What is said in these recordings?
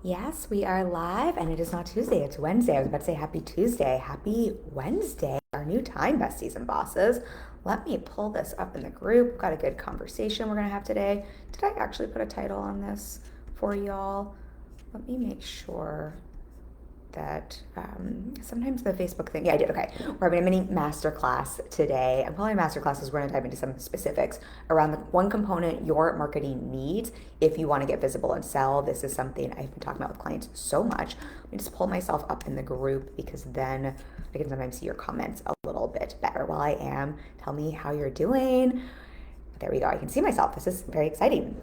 Yes, we are live, and it is not Tuesday, it's Wednesday. I was about to say happy Tuesday. Happy Wednesday, our new time, besties and bosses. Let me pull this up in the group. We've got a good conversation we're going to have today. Did I actually put a title on this for y'all? Let me make sure that sometimes the Facebook thing, yeah, I did. Okay, we're having a mini masterclass today. I'm calling it masterclass because we're going to dive into some specifics around the one component your marketing needs if you want to get visible and sell. This is something I've been talking about with clients so much. Let me just pull myself up in the group because then I can sometimes see your comments a little bit better while I am. Tell me how you're doing. There we go. I can see myself. This is very exciting.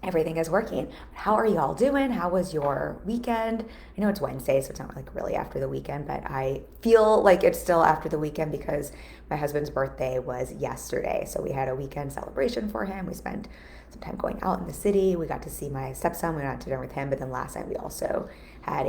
Everything is working. How are y'all doing? How was your weekend? I know it's Wednesday, so it's not like really after the weekend, but I feel like it's still after the weekend because my husband's birthday was yesterday. So we had a weekend celebration for him. We spent some time going out in the city. We got to see my stepson. We went out to dinner with him, but then last night we also had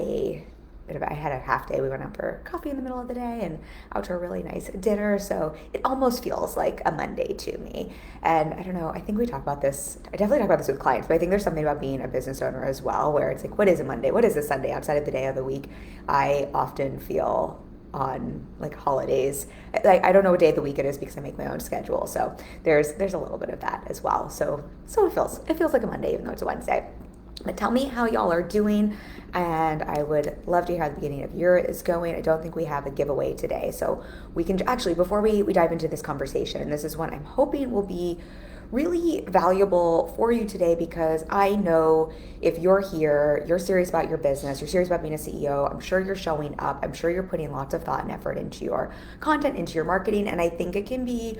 I had a half day. We went out for coffee in the middle of the day and out to a really nice dinner. So it almost feels like a Monday to me. And I don't know, I think we talk about this. I definitely talk about this with clients, but I think there's something about being a business owner as well, where it's like, what is a Monday? What is a Sunday outside of the day of the week? I often feel on like holidays, like I don't know what day of the week it is because I make my own schedule. So there's a little bit of that as well. So it feels like a Monday even though it's a Wednesday. But tell me how y'all are doing, and I would love to hear how the beginning of year is going. I don't think we have a giveaway today, so we can actually, before we dive into this conversation, and this is one I'm hoping will be really valuable for you today because I know if you're here, you're serious about your business, you're serious about being a CEO, I'm sure you're showing up, I'm sure you're putting lots of thought and effort into your content, into your marketing, and I think it can be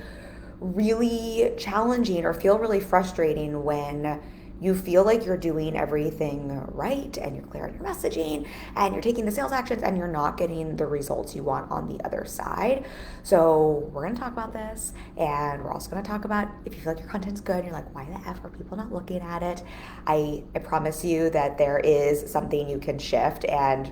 really challenging or feel really frustrating when you feel like you're doing everything right and you're clear on your messaging and you're taking the sales actions and you're not getting the results you want on the other side. So we're going to talk about this, and we're also going to talk about if you feel like your content's good and you're like, why the F are people not looking at it? I promise you that there is something you can shift, and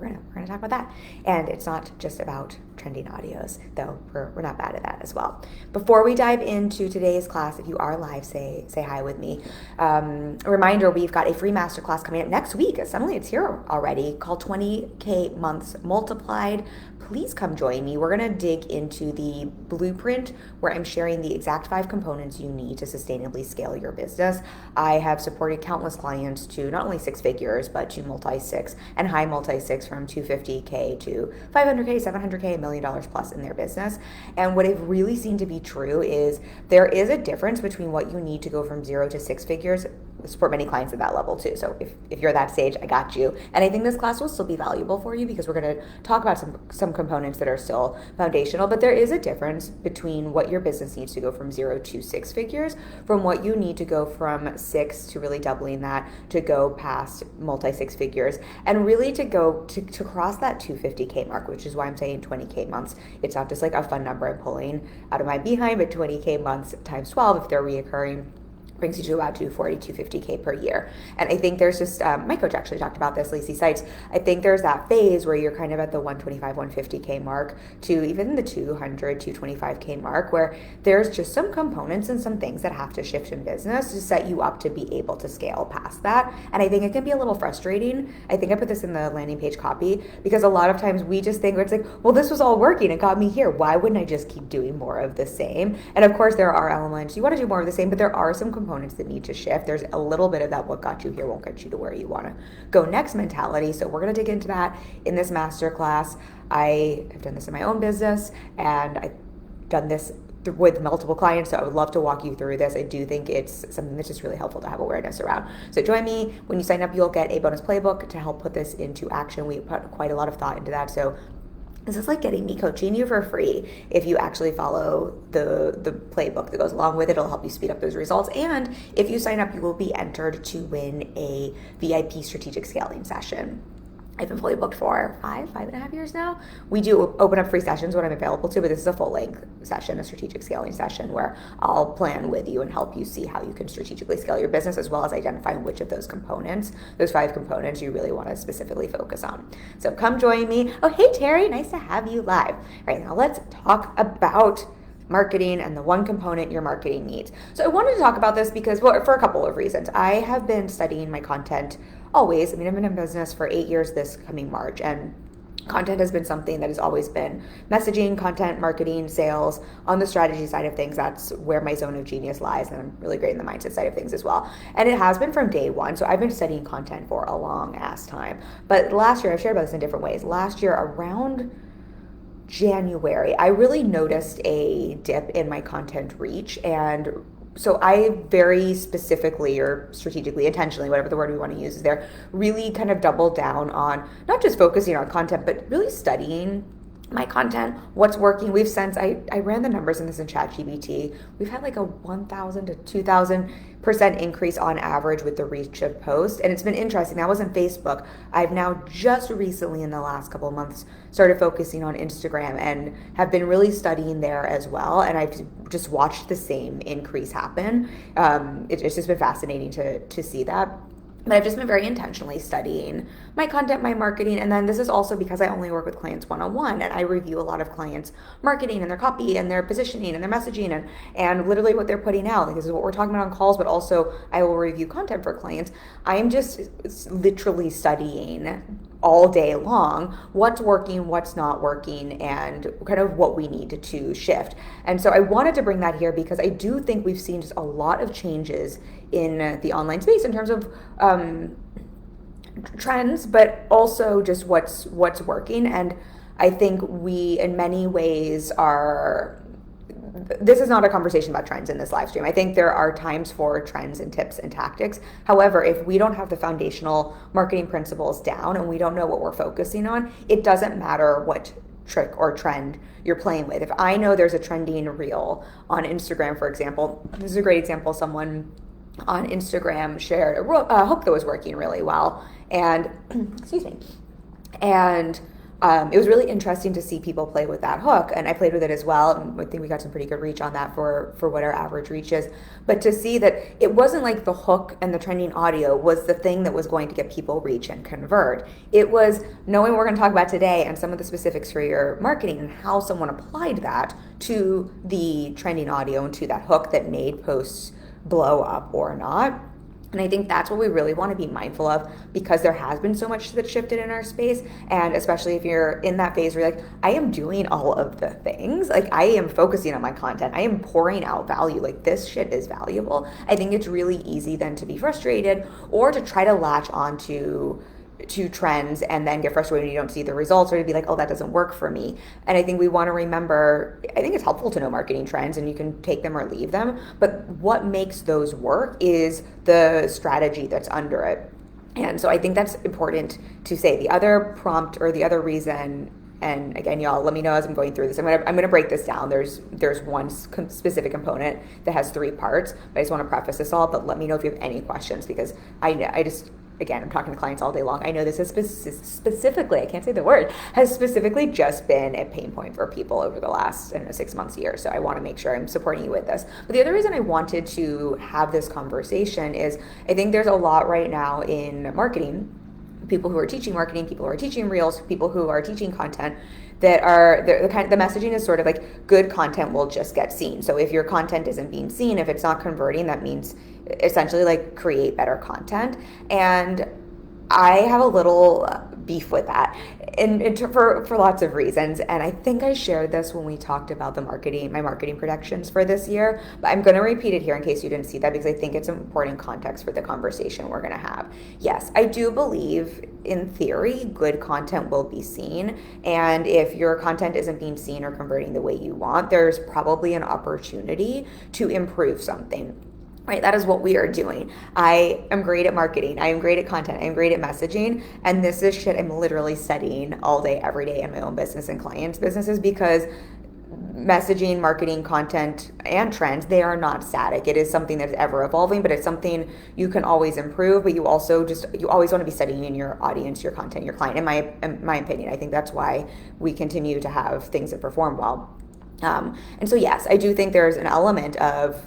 we're gonna talk about that. And it's not just about trending audios, though we're not bad at that as well. Before we dive into today's class, if you are live, say hi with me. A reminder, we've got a free masterclass coming up next week. Suddenly it's here already, called 20K Months Multiplied. Please come join me. We're going to dig into the blueprint where I'm sharing the exact 5 components you need to sustainably scale your business. I have supported countless clients to not only 6 figures, but to multi-six and high multi-six from 250K to 500K, 700K, $1 million plus in their business. And what I've really seen to be true is there is a difference between what you need to go from 0 to 6 figures. I support many clients at that level too. So if you're that stage, I got you. And I think this class will still be valuable for you because we're going to talk about some components that are still foundational, but there is a difference between what your business needs to go from 0 to 6 figures from what you need to go from 6 to really doubling that to go past multi 6 figures and really to go to cross that 250K mark, which is why I'm saying 20K months. It's not just like a fun number I'm pulling out of my behind, but 20K months times 12 if they're reoccurring brings you to about 240, 250K per year. And I think there's just, my coach actually talked about this, Lacey Sites. I think there's that phase where you're kind of at the 125, 150K mark to even the 200, 225K mark, where there's just some components and some things that have to shift in business to set you up to be able to scale past that. And I think it can be a little frustrating. I think I put this in the landing page copy because a lot of times we just think it's like, well, this was all working. It got me here. Why wouldn't I just keep doing more of the same? And of course, there are elements you want to do more of the same, but there are some components that need to shift. There's a little bit of that what got you here won't get you to where you want to go next mentality. So we're going to dig into that in this masterclass. I have done this in my own business and I've done this with multiple clients, so I would love to walk you through this. I do think it's something that's just really helpful to have awareness around. So join me. When you sign up, you'll get a bonus playbook to help put this into action. We put quite a lot of thought into that. So this is like getting me coaching you for free. If you actually follow the playbook that goes along with it, it'll help you speed up those results. And if you sign up, you will be entered to win a VIP strategic scaling session. I've been fully booked for 5.5 years now. We do open up free sessions when I'm available to, but this is a full length session, a strategic scaling session where I'll plan with you and help you see how you can strategically scale your business, as well as identifying which of those components, those 5 components you really want to specifically focus on. So come join me. Oh, hey, Terry, nice to have you live. All right, now let's talk about marketing and the one component your marketing needs. So I wanted to talk about this because, well, for a couple of reasons. I have been studying my content always. I mean, I've been in business for 8 years this coming March, and content has been something that has always been messaging, content, marketing, sales. On the strategy side of things, that's where my zone of genius lies, and I'm really great in the mindset side of things as well. And it has been from day one. So I've been studying content for a long ass time. But last year, I've shared about this in different ways. Last year, around January, I really noticed a dip in my content reach. And so I very specifically or strategically, intentionally, whatever the word we want to use is there, really kind of doubled down on not just focusing on content, but really studying my content, what's working. We've since, I ran the numbers in this in ChatGPT. We've had like a 1,000 to 2,000% increase on average with the reach of posts. And it's been interesting. That was on Facebook. I've now just recently in the last couple of months started focusing on Instagram and have been really studying there as well. And I've just watched the same increase happen. It's just been fascinating to see that. But I've just been very intentionally studying my content, my marketing. And then this is also because I only work with clients one-on-one, and I review a lot of clients' marketing and their copy and their positioning and their messaging and literally what they're putting out. Like, this is what we're talking about on calls, but also I will review content for clients. I'm just literally studying all day long what's working, what's not working, and kind of what we need to shift. And so I wanted to bring that here because I do think we've seen just a lot of changes in the online space in terms of trends, but also just what's working. And I think we in many ways are, this is not a conversation about trends in this live stream. I think there are times for trends and tips and tactics. However, if we don't have the foundational marketing principles down and we don't know what we're focusing on, it doesn't matter what trick or trend you're playing with. If I know there's a trending reel on Instagram, for example, this is a great example. Someone on Instagram shared a hook that was working really well, and excuse me, and it was really interesting to see people play with that hook, and I played with it as well, and I think we got some pretty good reach on that for what our average reach is. But to see that it wasn't like the hook and the trending audio was the thing that was going to get people reach and convert. It was knowing what we're going to talk about today and some of the specifics for your marketing and how someone applied that to the trending audio and to that hook that made posts blow up or not. And I think that's what we really want to be mindful of, because there has been so much that's shifted in our space. And especially if you're in that phase where you're like, I am doing all of the things, like I am focusing on my content, I am pouring out value, like this shit is valuable. I think it's really easy then to be frustrated or to try to latch onto trends and then get frustrated when you don't see the results, or to be like, oh, that doesn't work for me. And I think we want to remember, I think it's helpful to know marketing trends and you can take them or leave them, but what makes those work is the strategy that's under it. And so I think that's important to say. The other prompt or the other reason, and again, y'all, let me know as I'm going through this. I'm gonna break this down. There's one specific component that has 3 parts, but I just want to preface this all. But let me know if you have any questions, because I just, again, I'm talking to clients all day long. I know this is specifically, I can't say the word, has specifically just been a pain point for people over the last, 6 months, a year. So I want to make sure I'm supporting you with this. But the other reason I wanted to have this conversation is I think there's a lot right now in marketing, people who are teaching marketing, people who are teaching reels, people who are teaching content, that are the messaging is sort of like good content will just get seen. So if your content isn't being seen, if it's not converting, that means essentially like create better content. And I have a little beef with that, and for lots of reasons. And I think I shared this when we talked about my marketing predictions for this year, but I'm going to repeat it here in case you didn't see that, because I think it's important context for the conversation we're going to have. Yes, I do believe in theory, good content will be seen. And if your content isn't being seen or converting the way you want, there's probably an opportunity to improve something. Right, that is what we are doing. I am great at marketing. I am great at content. I am great at messaging. And this is shit I'm literally studying all day, every day in my own business and clients' businesses, because messaging, marketing, content, and trends, they are not static. It is something that is ever evolving, but it's something you can always improve. But you always want to be studying your audience, your content, your client. In my opinion, I think that's why we continue to have things that perform well. And so yes, I do think there's an element of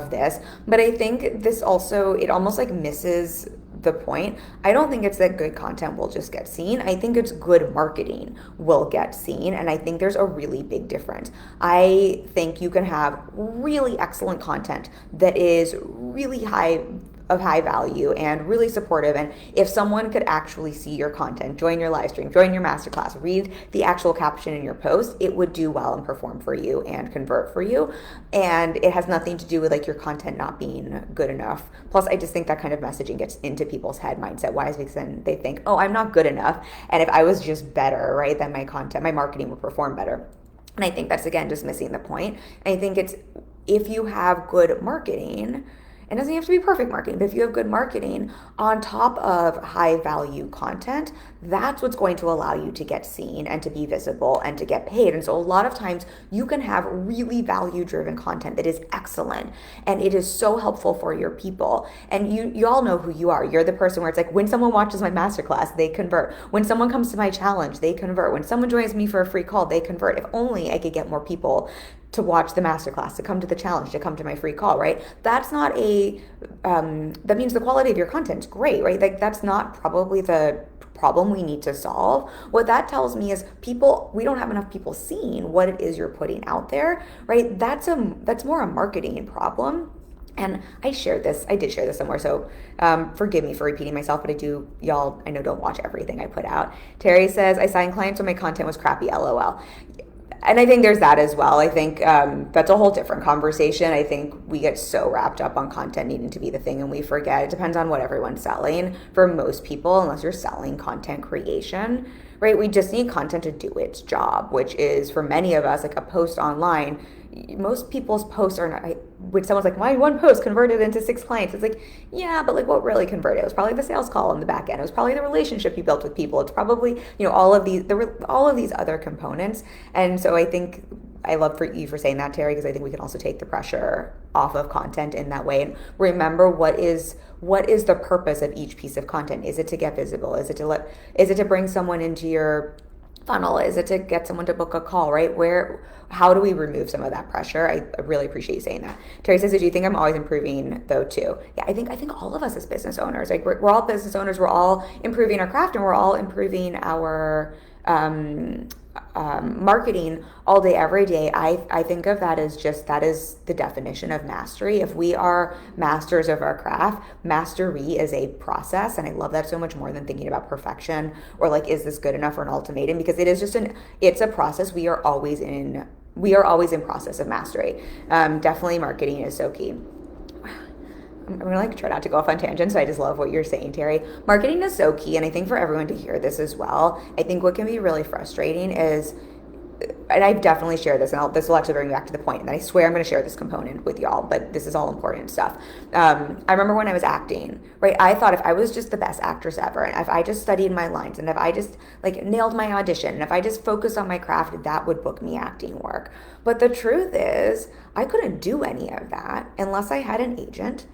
this, but I think this also, it almost like misses the point. I don't think it's that good content will just get seen. I think it's good marketing will get seen. And I think there's a really big difference. I think you can have really excellent content that is really high of high value and really supportive. And if someone could actually see your content, join your live stream, join your masterclass, read the actual caption in your post, it would do well and perform for you and convert for you. And it has nothing to do with like your content not being good enough. Plus, I just think that kind of messaging gets into people's head mindset wise, because then they think, oh, I'm not good enough. And if I was just better, right, then my content, my marketing would perform better. And I think that's, again, just missing the point. I think it's, if you have good marketing, it doesn't have to be perfect marketing, but if you have good marketing on top of high value content, that's what's going to allow you to get seen and to be visible and to get paid. And so a lot of times you can have really value driven content that is excellent and it is so helpful for your people. And you all know who you are. You're the person where it's like, when someone watches my masterclass, they convert. When someone comes to my challenge, they convert. When someone joins me for a free call, they convert. If only I could get more people to watch the masterclass, to come to the challenge, to come to my free call, right? That's not that means the quality of your content's great, right? Like that's not probably the problem we need to solve. What that tells me is we don't have enough people seeing what it is you're putting out there, right? That's more a marketing problem. And I did share this somewhere, so forgive me for repeating myself, but y'all, I know, don't watch everything I put out. Terry says, I signed clients when my content was crappy, LOL. And I think there's that as well. I think that's a whole different conversation. I think we get so wrapped up on content needing to be the thing and we forget it depends on what everyone's selling. For most people, unless you're selling content creation, right, we just need content to do its job, which is, for many of us, like a post online. Most people's posts are not, when someone's like, my one post converted into 6 clients, it's like, yeah, but like what really converted? It was probably the sales call on the back end. It was probably the relationship you built with people. It's probably, all of these other components. And so I think I love for you for saying that, Terry, because I think we can also take the pressure off of content in that way. And remember, what is the purpose of each piece of content? Is it to get visible? Is it to bring someone into your funnel? Is it to get someone to book a call, right? How do we remove some of that pressure? I really appreciate you saying that. Terry says, do you think I'm always improving though too? Yeah, I think all of us as business owners, like we're all business owners, we're all improving our craft and we're all improving our marketing all day, every day. I think of that as that is the definition of mastery. If we are masters of our craft, mastery is a process. And I love that so much more than thinking about perfection or like, is this good enough for an ultimatum? Because it is it's a process. We are always in process of mastery. Definitely marketing is so key. I'm gonna try not to go off on tangents, so I just love what you're saying, Terry. Marketing is so key, and I think for everyone to hear this as well, I think what can be really frustrating is, and I've definitely shared this, and this will actually bring me back to the point, and I swear I'm going to share this component with y'all, but this is all important stuff. I remember when I was acting, right? I thought if I was just the best actress ever, and if I just studied my lines, and if I just nailed my audition, and if I just focused on my craft, that would book me acting work. But the truth is, I couldn't do any of that unless I had an agent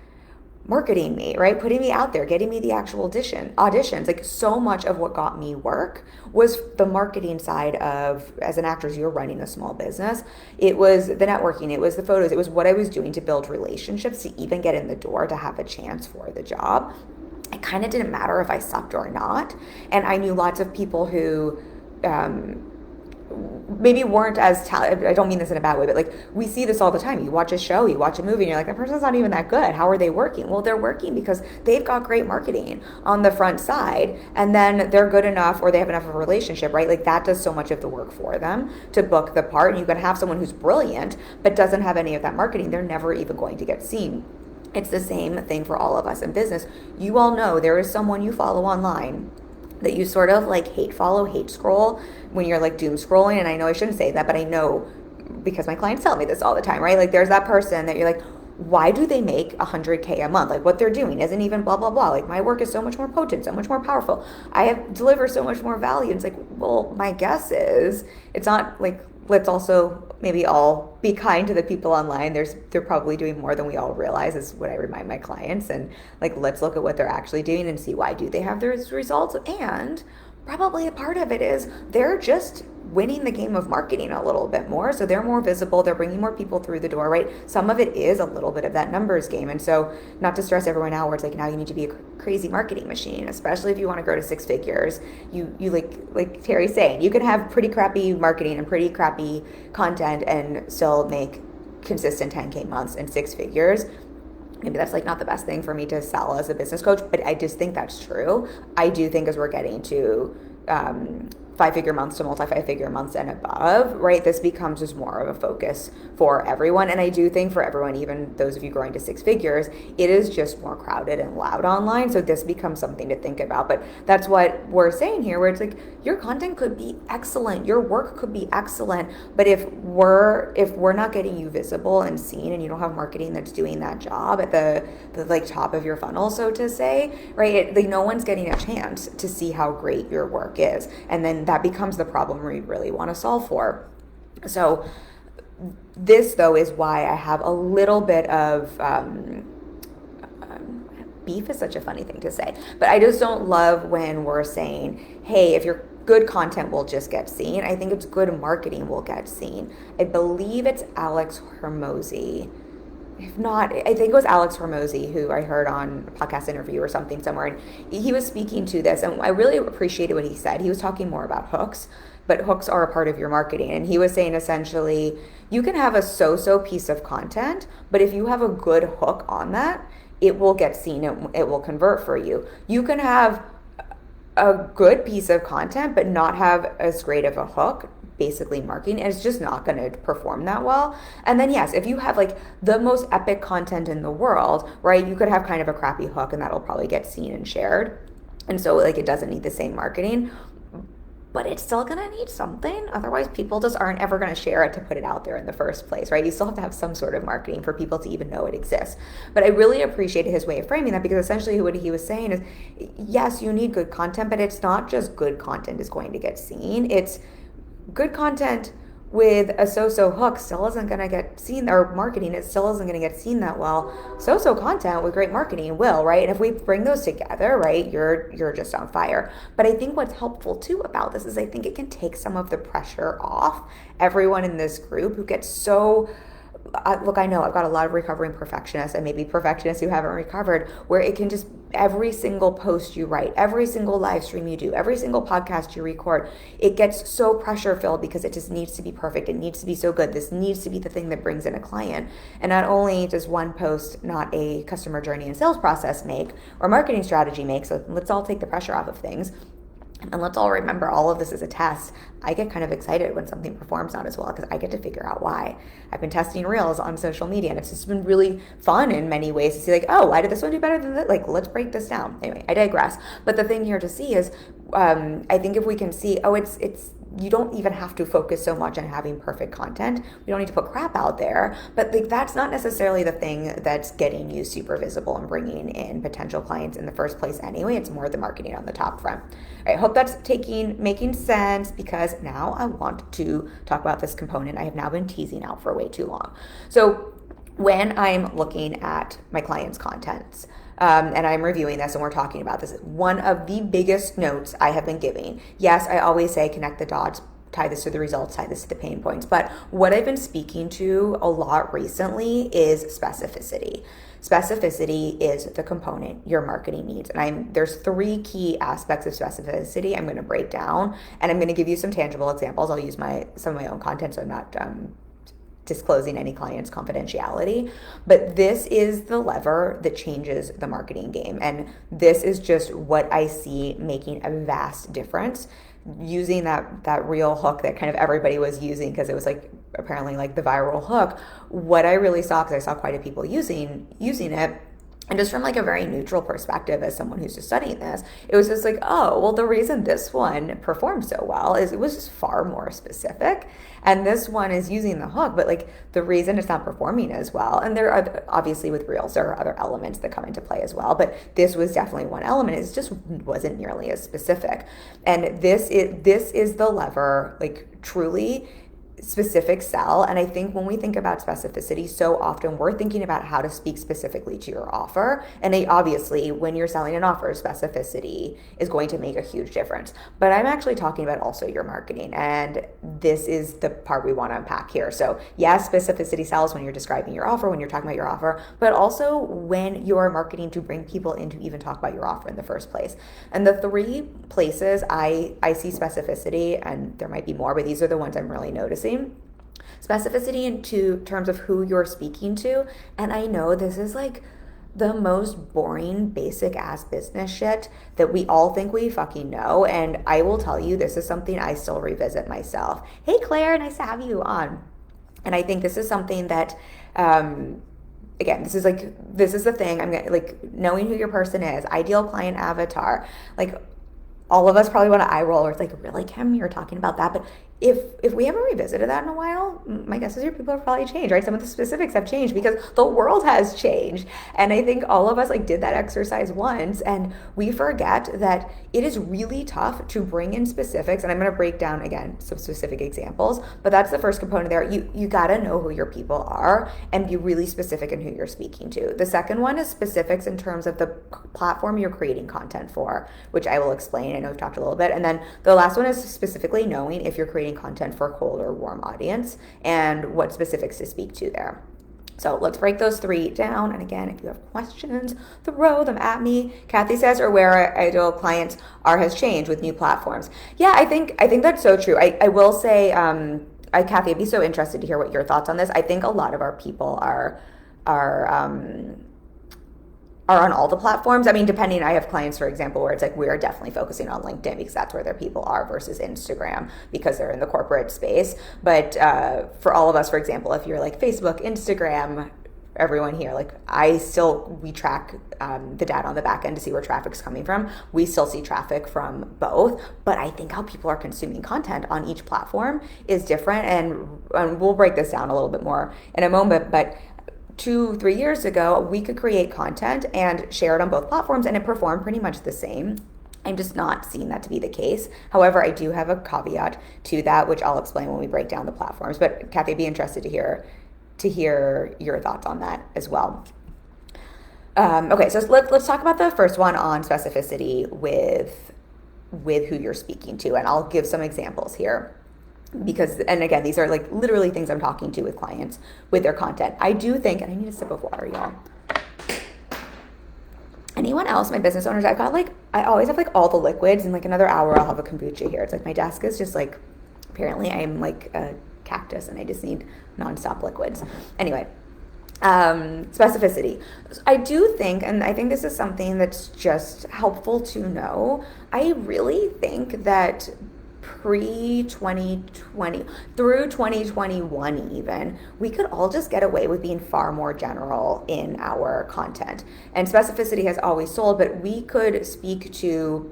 marketing me, right? Putting me out there, getting me the actual auditions. Like so much of what got me work was the marketing side of, as an actress, you're running a small business. It was the networking, it was the photos, it was what I was doing to build relationships to even get in the door to have a chance for the job. It kind of didn't matter if I sucked or not. And I knew lots of people who, maybe weren't as talented. I don't mean this in a bad way, but we see this all the time. You watch a show, you watch a movie, and you're like, that person's not even that good. How are they working? Well, they're working because they've got great marketing on the front side, and then they're good enough, or they have enough of a relationship, right? That does so much of the work for them to book the part. And you can have someone who's brilliant but doesn't have any of that marketing. They're never even going to get seen. It's the same thing for all of us in business. You all know there is someone you follow online that you sort of hate scroll when you're doom scrolling. And I know I shouldn't say that, but I know because my clients tell me this all the time, right? There's that person that you're like, why do they make $100K a month? What they're doing isn't even blah, blah, blah. My work is so much more potent, so much more powerful. deliver so much more value. And it's well, my guess is it's not let's also maybe all be kind to the people online. They're probably doing more than we all realize, is what I remind my clients. And let's look at what they're actually doing and see why do they have those results. And probably a part of it is they're just winning the game of marketing a little bit more. So they're more visible. They're bringing more people through the door, right? Some of it is a little bit of that numbers game. And so not to stress everyone out where it's now you need to be a crazy marketing machine, especially if you want to grow to 6 figures. You like Terry's saying, you can have pretty crappy marketing and pretty crappy content and still make consistent 10K months and 6 figures. maybe that's like not the best thing for me to sell as a business coach, but I just think that's true. I do think as we're getting to 5-figure months to multi-5-figure months and above, right, this becomes just more of a focus for everyone. And I do think for everyone, even those of you growing to 6 figures, it is just more crowded and loud online. So this becomes something to think about. But that's what we're saying here, where it's like your content could be excellent, your work could be excellent, but if we're not getting you visible and seen, and you don't have marketing that's doing that job at the like top of your funnel, so to say, right, like no one's getting a chance to see how great your work is. And then that becomes the problem we really want to solve for. So this, though, is why I have a little bit of beef is such a funny thing to say, but I just don't love when we're saying, hey, if your good content will just get seen. I think it's good marketing will get seen. I believe it's Alex Hormozy. If not, I think it was Alex Hormozy who I heard on a podcast interview or something somewhere, and he was speaking to this, and I really appreciated what he said. He was talking more about hooks, but hooks are a part of your marketing, and he was saying essentially you can have a so-so piece of content, but if you have a good hook on that, it will get seen, it will convert for you. You can have a good piece of content but not have as great of a hook, basically marketing, and it's just not going to perform that well. And then yes, if you have like the most epic content in the world, right, you could have kind of a crappy hook and that'll probably get seen and shared, and so like it doesn't need the same marketing, but it's still going to need something. Otherwise people just aren't ever going to share it to put it out there in the first place, right? You still have to have some sort of marketing for people to even know it exists. But I really appreciated his way of framing that, because essentially what he was saying is, yes, you need good content, but it's not just good content is going to get seen. It's good content with a so-so hook still isn't going to get seen, or marketing, it still isn't going to get seen that well. So-so content with great marketing will, right? And if we bring those together, right, you're just on fire. But I think what's helpful too about this is I think it can take some of the pressure off everyone in this group who gets so look, I know I've got a lot of recovering perfectionists, and maybe perfectionists who haven't recovered, where it can just, every single post you write, every single live stream you do, every single podcast you record, it gets so pressure filled because it just needs to be perfect. It needs to be so good. This needs to be the thing that brings in a client. And not only does one post not a customer journey and sales process make, or marketing strategy make, so let's all take the pressure off of things. And let's all remember, all of this is a test. I get kind of excited when something performs not as well because I get to figure out why. I've been testing reels on social media, and it's just been really fun in many ways to see like, oh, why did this one do better than that? Like, let's break this down. Anyway, I digress. But the thing here to see is, I think if we can see, oh, it's you don't even have to focus so much on having perfect content. We don't need to put crap out there, but like that's not necessarily the thing that's getting you super visible and bringing in potential clients in the first place anyway. It's more the marketing on the top front. All right, hope that's making sense, because now I want to talk about this component I have now been teasing out for way too long. So when I'm looking at my clients' contents, and I'm reviewing this and we're talking about this, one of the biggest notes I have been giving, yes, I always say connect the dots, tie this to the results, tie this to the pain points, but what I've been speaking to a lot recently is specificity. Specificity is the component your marketing needs. And there's 3 key aspects of specificity I'm going to break down, and I'm going to give you some tangible examples. I'll use some of my own content, so I'm not disclosing any client's confidentiality, but this is the lever that changes the marketing game. And this is just what I see making a vast difference, using that real hook that kind of everybody was using, because it was like apparently like the viral hook. What I really saw, because I saw quite a few people using it, and just from like a very neutral perspective as someone who's just studying this, it was just like, oh, well, the reason this one performed so well is it was just far more specific. And this one is using the hook, but like the reason it's not performing as well. And there are, obviously with reels, there are other elements that come into play as well, but this was definitely one element. It just wasn't nearly as specific. And this is the lever, like truly specific sell. And I think when we think about specificity, so often we're thinking about how to speak specifically to your offer. And obviously when you're selling an offer, specificity is going to make a huge difference. But I'm actually talking about also your marketing. And this is the part we want to unpack here. So yes, specificity sells when you're describing your offer, when you're talking about your offer, but also when you're marketing to bring people in to even talk about your offer in the first place. And the 3 places I see specificity, and there might be more, but these are the ones I'm really noticing. Specificity in terms of who you're speaking to. And I know this is like the most boring, basic ass business shit that we all think we fucking know. And I will tell you, this is something I still revisit myself. Hey, Claire, nice to have you on. And I think this is something that, again, this is the thing. I'm gonna, like, knowing who your person is, ideal client avatar. Like, all of us probably want to eye roll, or it's like, really, Kim, you're talking about that? But if we haven't revisited that in a while, my guess is your people have probably changed, right? Some of the specifics have changed because the world has changed. And I think all of us like did that exercise once, and we forget that it is really tough to bring in specifics. And I'm going to break down again some specific examples, but that's the first component there. You got to know who your people are and be really specific in who you're speaking to. The second one is specifics in terms of the platform you're creating content for, which I will explain. I know we've talked a little bit. And then the last one is specifically knowing if you're creating content for a cold or warm audience and what specifics to speak to there. So let's break those three down. And again, if you have questions, throw them at me. Kathy says, or where ideal clients are has changed with new platforms. Yeah, I think that's so true. I will say, Kathy, I'd be so interested to hear what your thoughts on this. I think a lot of our people are on all the platforms. I mean, depending, I have clients, for example, where it's like, we're definitely focusing on LinkedIn because that's where their people are versus Instagram because they're in the corporate space. But for all of us, for example, if you're like Facebook, Instagram, everyone here, like we track the data on the back end to see where traffic's coming from. We still see traffic from both, but I think how people are consuming content on each platform is different. And we'll break this down a little bit more in a moment, but 2-3 years ago, we could create content and share it on both platforms and it performed pretty much the same. I'm just not seeing that to be the case. However, I do have a caveat to that, which I'll explain when we break down the platforms. But Kathy, I'd be interested to hear your thoughts on that as well. Okay, so let's talk about the first one on specificity with who you're speaking to, and I'll give some examples here. Because, and again, these are like literally things I'm talking to with clients with their content. I do think, and I need a sip of water, y'all. Anyone else, my business owners, I always have like all the liquids. In like another hour, I'll have a kombucha here. It's like my desk is just like, apparently I'm like a cactus and I just need nonstop liquids. Anyway, specificity. I do think, and I think this is something that's just helpful to know. I really think that pre-2020 through 2021 even, we could all just get away with being far more general in our content. And specificity has always sold, but we could speak to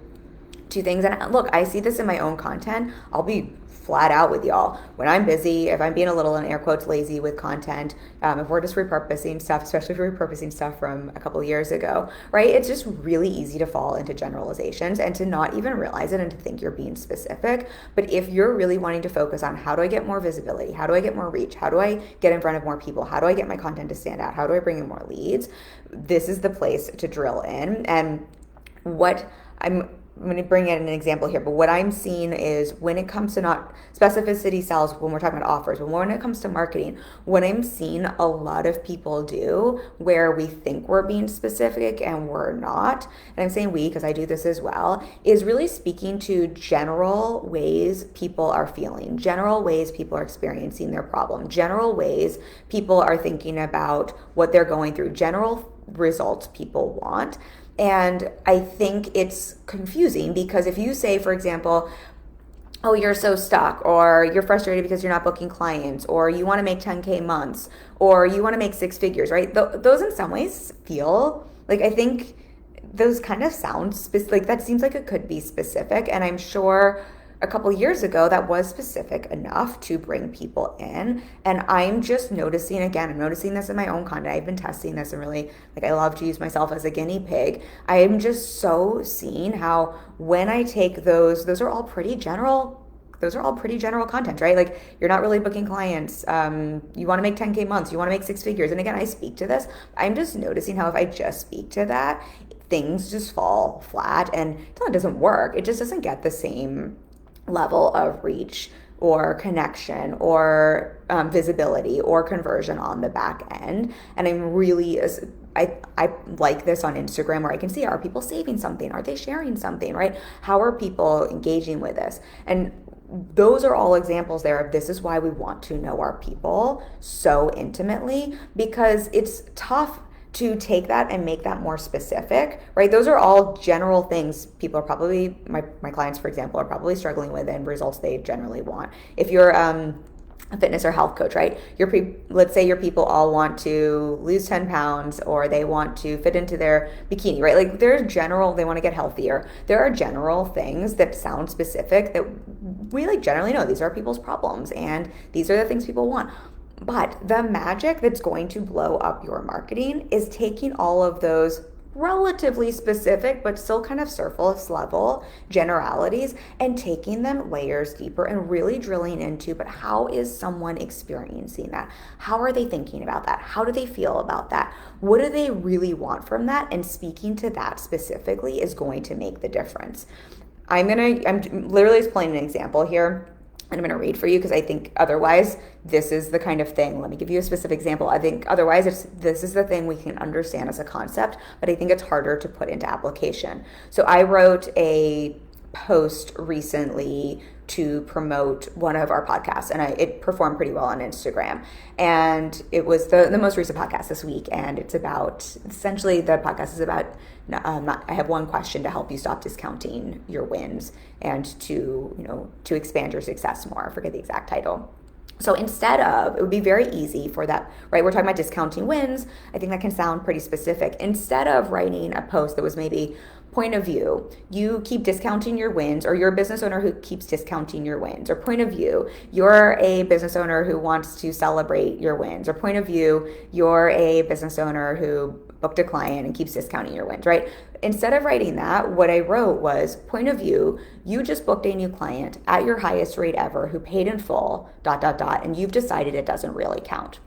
things. And look, I see this in my own content. I'll be flat out with y'all. When I'm busy, if I'm being a little in air quotes lazy with content, if we're just repurposing stuff, especially if we're repurposing stuff from a couple of years ago, right? It's just really easy to fall into generalizations and to not even realize it and to think you're being specific. But if you're really wanting to focus on how do I get more visibility? How do I get more reach? How do I get in front of more people? How do I get my content to stand out? How do I bring in more leads? This is the place to drill in. And what I'm going to bring in an example here, but what I'm seeing is when it comes to not specificity sells when we're talking about offers, but when it comes to marketing, what I'm seeing a lot of people do where we think we're being specific and we're not, and I'm saying we because I do this as well, is really speaking to general ways people are feeling, general ways people are experiencing their problem, general ways people are thinking about what they're going through, general results people want. And I think it's confusing because if you say, for example, oh, you're so stuck, or you're frustrated because you're not booking clients, or you want to make 10K months, or you want to make 6 figures, right? Those in some ways feel like, I think those kind of sound like that seems like it could be specific. And I'm sure a couple years ago that was specific enough to bring people in. And I'm just noticing, again, I'm noticing this in my own content. I've been testing this and really, like, I love to use myself as a guinea pig. I am just so seeing how when I take those are all pretty general content, right? Like, you're not really booking clients. You want to make 10K months. You want to make 6 figures. And again, I speak to this. I'm just noticing how if I just speak to that, things just fall flat, and it's not, it doesn't work. It just doesn't get the same level of reach or connection or visibility or conversion on the back end. And I'm really, I like this on Instagram where I can see, are people saving something? Are they sharing something, right? How are people engaging with this? And those are all examples there of this is why we want to know our people so intimately, because it's tough to take that and make that more specific, right? Those are all general things people are probably, my clients, for example, are probably struggling with and results they generally want. If you're a fitness or health coach, right? Let's say your people all want to lose 10 pounds or they want to fit into their bikini, right? Like they want to get healthier. There are general things that sound specific that we like generally know these are people's problems and these are the things people want. But the magic that's going to blow up your marketing is taking all of those relatively specific but still kind of surface level generalities and taking them layers deeper and really drilling into, but how is someone experiencing that? How are they thinking about that? How do they feel about that? What do they really want from that? And speaking to that specifically is going to make the difference. I'm literally just playing an example here. And I'm going to read for you because I think otherwise this is the kind of thing. Let me give you a specific example. I think otherwise this is the thing we can understand as a concept, but I think it's harder to put into application. So I wrote a post recently to promote one of our podcasts, and it performed pretty well on Instagram. And it was the most recent podcast this week, and it's about, essentially the podcast is about, I have one question to help you stop discounting your wins and to expand your success more. I forget the exact title. So it would be very easy for that, right? We're talking about discounting wins. I think that can sound pretty specific. Instead of writing a post that was maybe point of view, you keep discounting your wins, or you're a business owner who keeps discounting your wins, or point of view, you're a business owner who wants to celebrate your wins, or point of view, you're a business owner who booked a client and keeps discounting your wins, right? Instead of writing that, what I wrote was, point of view, you just booked a new client at your highest rate ever who paid in full, ... and you've decided it doesn't really count.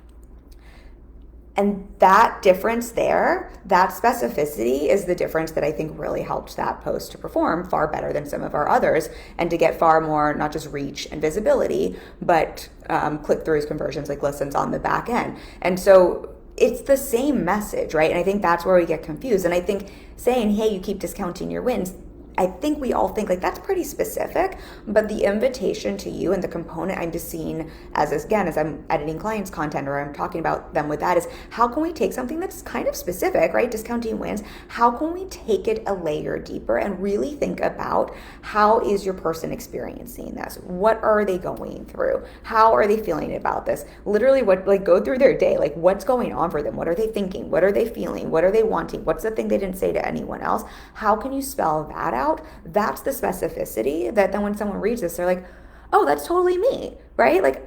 And that difference there, that specificity is the difference that I think really helped that post to perform far better than some of our others and to get far more, not just reach and visibility, but click-throughs, conversions, like listens on the back end. And so it's the same message, right? And I think that's where we get confused. And I think saying, hey, you keep discounting your wins, I think we all think like that's pretty specific, but the invitation to you and the component I'm just seeing as I'm editing clients' content or I'm talking about them with that is, how can we take something that's kind of specific, right? Discounting wins. How can we take it a layer deeper and really think about, how is your person experiencing this? What are they going through? How are they feeling about this? Literally go through their day, like what's going on for them? What are they thinking? What are they feeling? What are they wanting? What's the thing they didn't say to anyone else? How can you spell that out? That's the specificity that then when someone reads this, they're like, oh, that's totally me, right? Like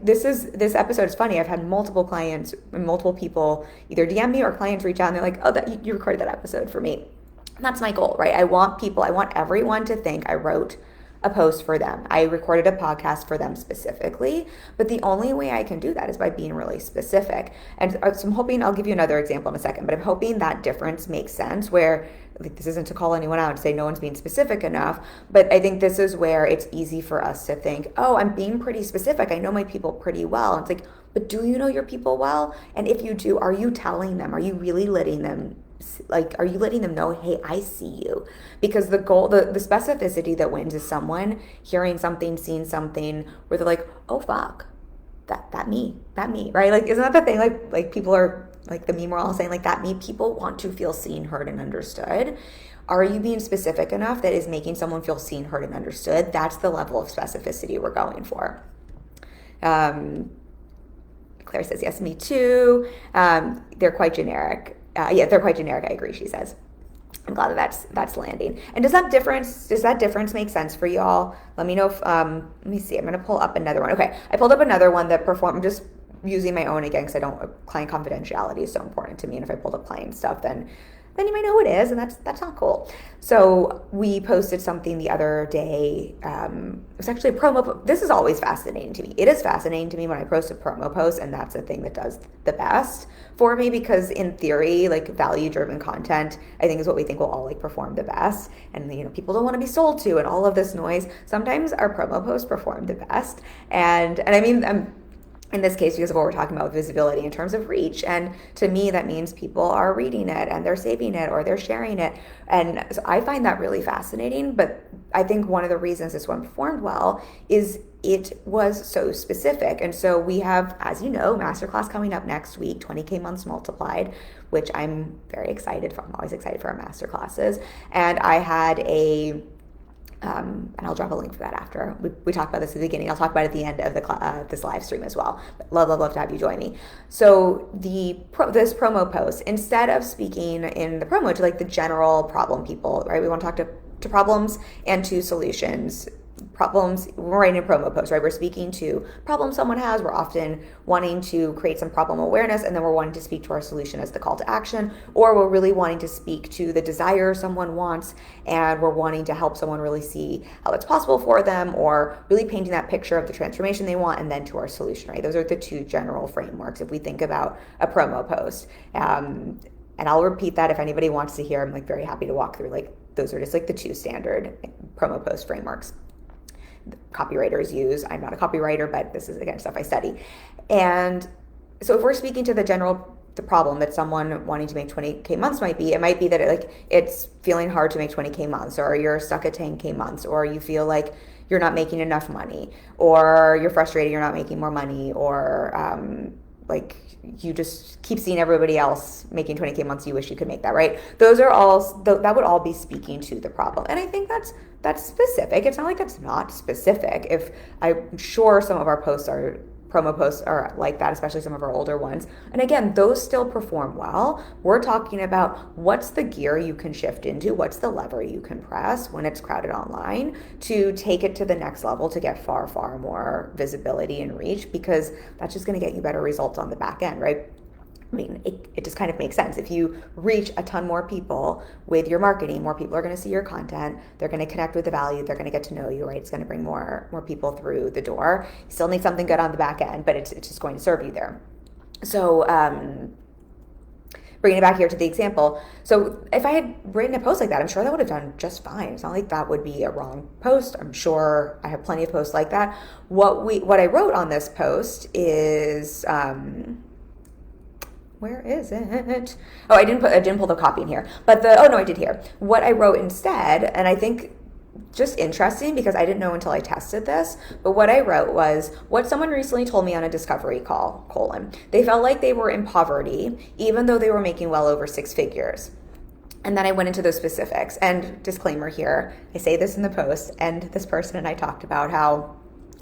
this episode is funny. I've had multiple clients and multiple people either DM me or clients reach out and they're like, oh, that you recorded that episode for me. And that's my goal, right? I want everyone to think I wrote a post for them. I recorded a podcast for them specifically, but the only way I can do that is by being really specific. And so I'm hoping, I'll give you another example in a second, but I'm hoping that difference makes sense where, like, this isn't to call anyone out and say no one's being specific enough, but I think this is where it's easy for us to think, oh, I'm being pretty specific. I know my people pretty well. And it's like, but do you know your people well? And if you do, are you telling them? Are you really letting them know, hey, I see you? Because the goal, the specificity that wins is someone hearing something, seeing something where they're like, oh, fuck, that me, right? Like, isn't that the thing? Like people are, like the meme we're all saying, like, that me, people want to feel seen, heard, and understood. Are you being specific enough that is making someone feel seen, heard, and understood? That's the level of specificity we're going for. Claire says, yes, me too. They're quite generic. They're quite generic. I agree, she says. I'm glad that that's landing. And does that difference make sense for y'all? Let me know if, let me see. I'm going to pull up another one. Okay. I pulled up another one that performed, I'm just using my own again, because client confidentiality is so important to me. And if I pulled up client stuff, then you might know who it is, and that's not cool. So we posted something the other day. It was actually a promo. This is always fascinating to me. It is fascinating to me when I post a promo post, and that's the thing that does the best for me, because in theory, like, value-driven content, I think is what we think will all like perform the best. And people don't want to be sold to, and all of this noise. Sometimes our promo posts perform the best, and I mean, in this case, because of what we're talking about, visibility in terms of reach. And to me, that means people are reading it and they're saving it or they're sharing it. And so I find that really fascinating. But I think one of the reasons this one performed well is it was so specific. And so we have, as you know, masterclass coming up next week, 20K months multiplied, which I'm very excited for. I'm always excited for our masterclasses. And I had and I'll drop a link for that after. We talked about this at the beginning. I'll talk about it at the end of this live stream as well. But love to have you join me. So this promo post, instead of speaking in the promo to like the general problem people, right? We want to talk to problems and to solutions. Problems, we're writing a promo post, right? We're speaking to problems someone has. We're often wanting to create some problem awareness, and then we're wanting to speak to our solution as the call to action, or we're really wanting to speak to the desire someone wants, and we're wanting to help someone really see how it's possible for them, or really painting that picture of the transformation they want, and then to our solution, right? Those are the two general frameworks if we think about a promo post. And I'll repeat that if anybody wants to hear. I'm like very happy to walk through, like those are just like the two standard promo post frameworks copywriters use. I'm not a copywriter, but this is again stuff I study. And so if we're speaking to the problem that someone wanting to make 20K months might be, it might be that it's feeling hard to make 20K months, or you're stuck at 10K months, or you feel like you're not making enough money, or you're frustrated you're not making more money, or like you just keep seeing everybody else making 20K months, you wish you could make that, right? Those are all, that would all be speaking to the problem. And I think that's specific. It's not like that's not specific. If I'm sure some of our promo posts are like that, especially some of our older ones. And again, those still perform well. We're talking about what's the gear you can shift into, what's the lever you can press when it's crowded online to take it to the next level to get far, far more visibility and reach, because that's just going to get you better results on the back end, right? I mean, it just kind of makes sense. If you reach a ton more people with your marketing, more people are going to see your content. They're going to connect with the value. They're going to get to know you, right? It's going to bring more people through the door. You still need something good on the back end, but it's just going to serve you there. So bringing it back here to the example. So if I had written a post like that, I'm sure that would have done just fine. It's not like that would be a wrong post. I'm sure I have plenty of posts like that. What I wrote on this post is... where is it? Oh, I didn't pull the copy in here. But I did here. What I wrote instead, and I think just interesting because I didn't know until I tested this, but what I wrote was what someone recently told me on a discovery call, : they felt like they were in poverty, even though they were making well over 6 figures. And then I went into those specifics. And disclaimer here, I say this in the post, and this person and I talked about how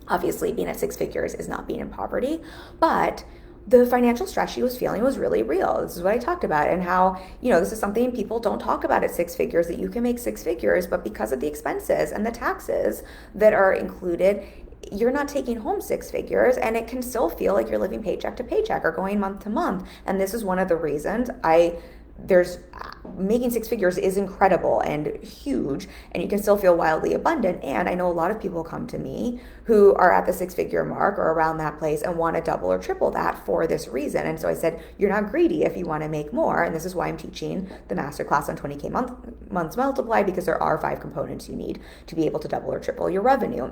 obviously being at 6 figures is not being in poverty, but the financial stress she was feeling was really real. This is what I talked about, and how, this is something people don't talk about at 6 figures, that you can make 6 figures, but because of the expenses and the taxes that are included, you're not taking home 6 figures, and it can still feel like you're living paycheck to paycheck or going month to month. And this is one of the reasons making 6 figures is incredible and huge, and you can still feel wildly abundant. And I know a lot of people come to me who are at the 6-figure mark or around that place and want to double or triple that for this reason. And so I said, you're not greedy if you want to make more. And this is why I'm teaching the masterclass on 20K months multiply, because there are 5 components you need to be able to double or triple your revenue.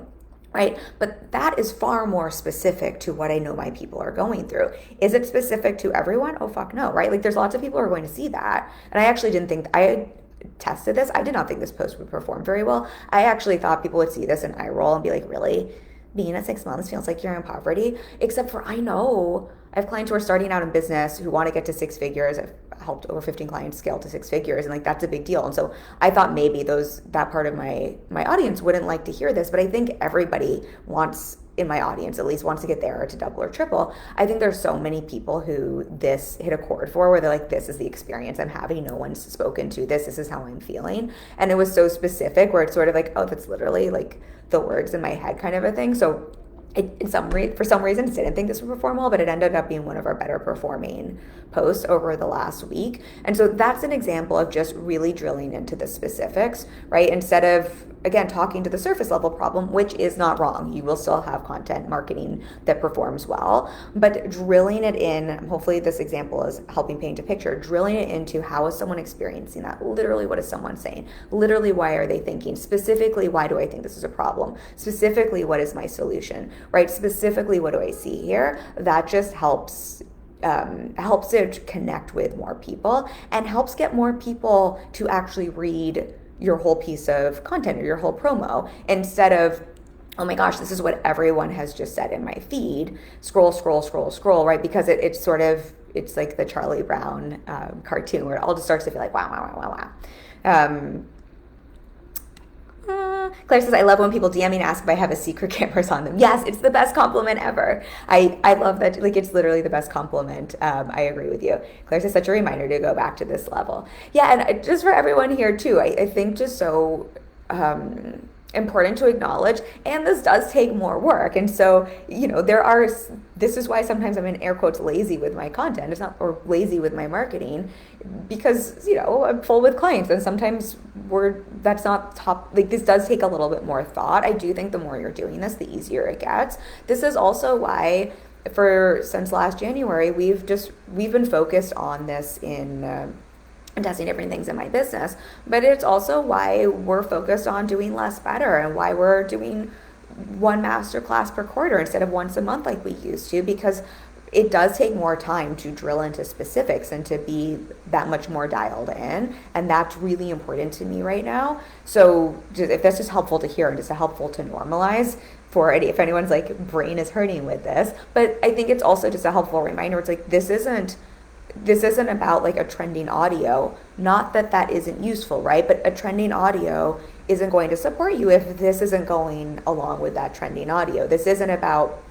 Right? But that is far more specific to what I know my people are going through. Is it specific to everyone? Oh, fuck no, right? Like there's lots of people who are going to see that. And I actually didn't think, I tested this. I did not think this post would perform very well. I actually thought people would see this and eye roll and be like, really? Being at 6 months feels like you're in poverty? Except for I know I have clients who are starting out in business who want to get to 6 figures. I've helped over 15 clients scale to 6 figures, and like that's a big deal. And so I thought maybe that part of my audience wouldn't like to hear this, but I think everybody in my audience at least wants to get there or to double or triple. I think there's so many people who this hit a chord for, where they're like, this is the experience I'm having. No one's spoken to this. This is how I'm feeling. And it was so specific where it's sort of like, oh, that's literally like the words in my head kind of a thing. So for some reason, didn't think this would perform well, but it ended up being one of our better performing posts over the last week. And so that's an example of just really drilling into the specifics, right? Instead of, again, talking to the surface level problem, which is not wrong. You will still have content marketing that performs well, but drilling it in, hopefully this example is helping paint a picture, drilling it into how is someone experiencing that? Literally, what is someone saying? Literally, why are they thinking? Specifically, why do I think this is a problem? Specifically, what is my solution? Right? Specifically, what do I see here? That just helps it connect with more people and helps get more people to actually read your whole piece of content or your whole promo, instead of oh my gosh, this is what everyone has just said in my feed. Scroll, scroll, scroll, scroll, right? Because it's sort of, it's like the Charlie Brown cartoon where it all just starts to feel like, wow, wow, wow, wow, wow. Claire says, I love when people DM me and ask if I have a secret cameras on them. Yes, it's the best compliment ever. I love that. Like, it's literally the best compliment. I agree with you. Claire says, such a reminder to go back to this level. Yeah, and just for everyone here too, I think just so important to acknowledge, and this does take more work. And so, this is why sometimes I'm in air quotes lazy with my content. It's not, or lazy with my marketing, because, I'm full with clients, and sometimes that's not top, like, this does take a little bit more thought. I do think the more you're doing this, the easier it gets. This is also why since last January, we've been focused on this in and testing different things in my business, but it's also why we're focused on doing less better, and why we're doing one masterclass per quarter instead of once a month like we used to, because it does take more time to drill into specifics and to be that much more dialed in, and that's really important to me right now. So if that's just helpful to hear and just helpful to normalize for if anyone's like brain is hurting with this, but I think it's also just a helpful reminder. It's like, this isn't about like a trending audio. Not that isn't useful, right? But a trending audio isn't going to support you if this isn't going along with that trending audio. This isn't about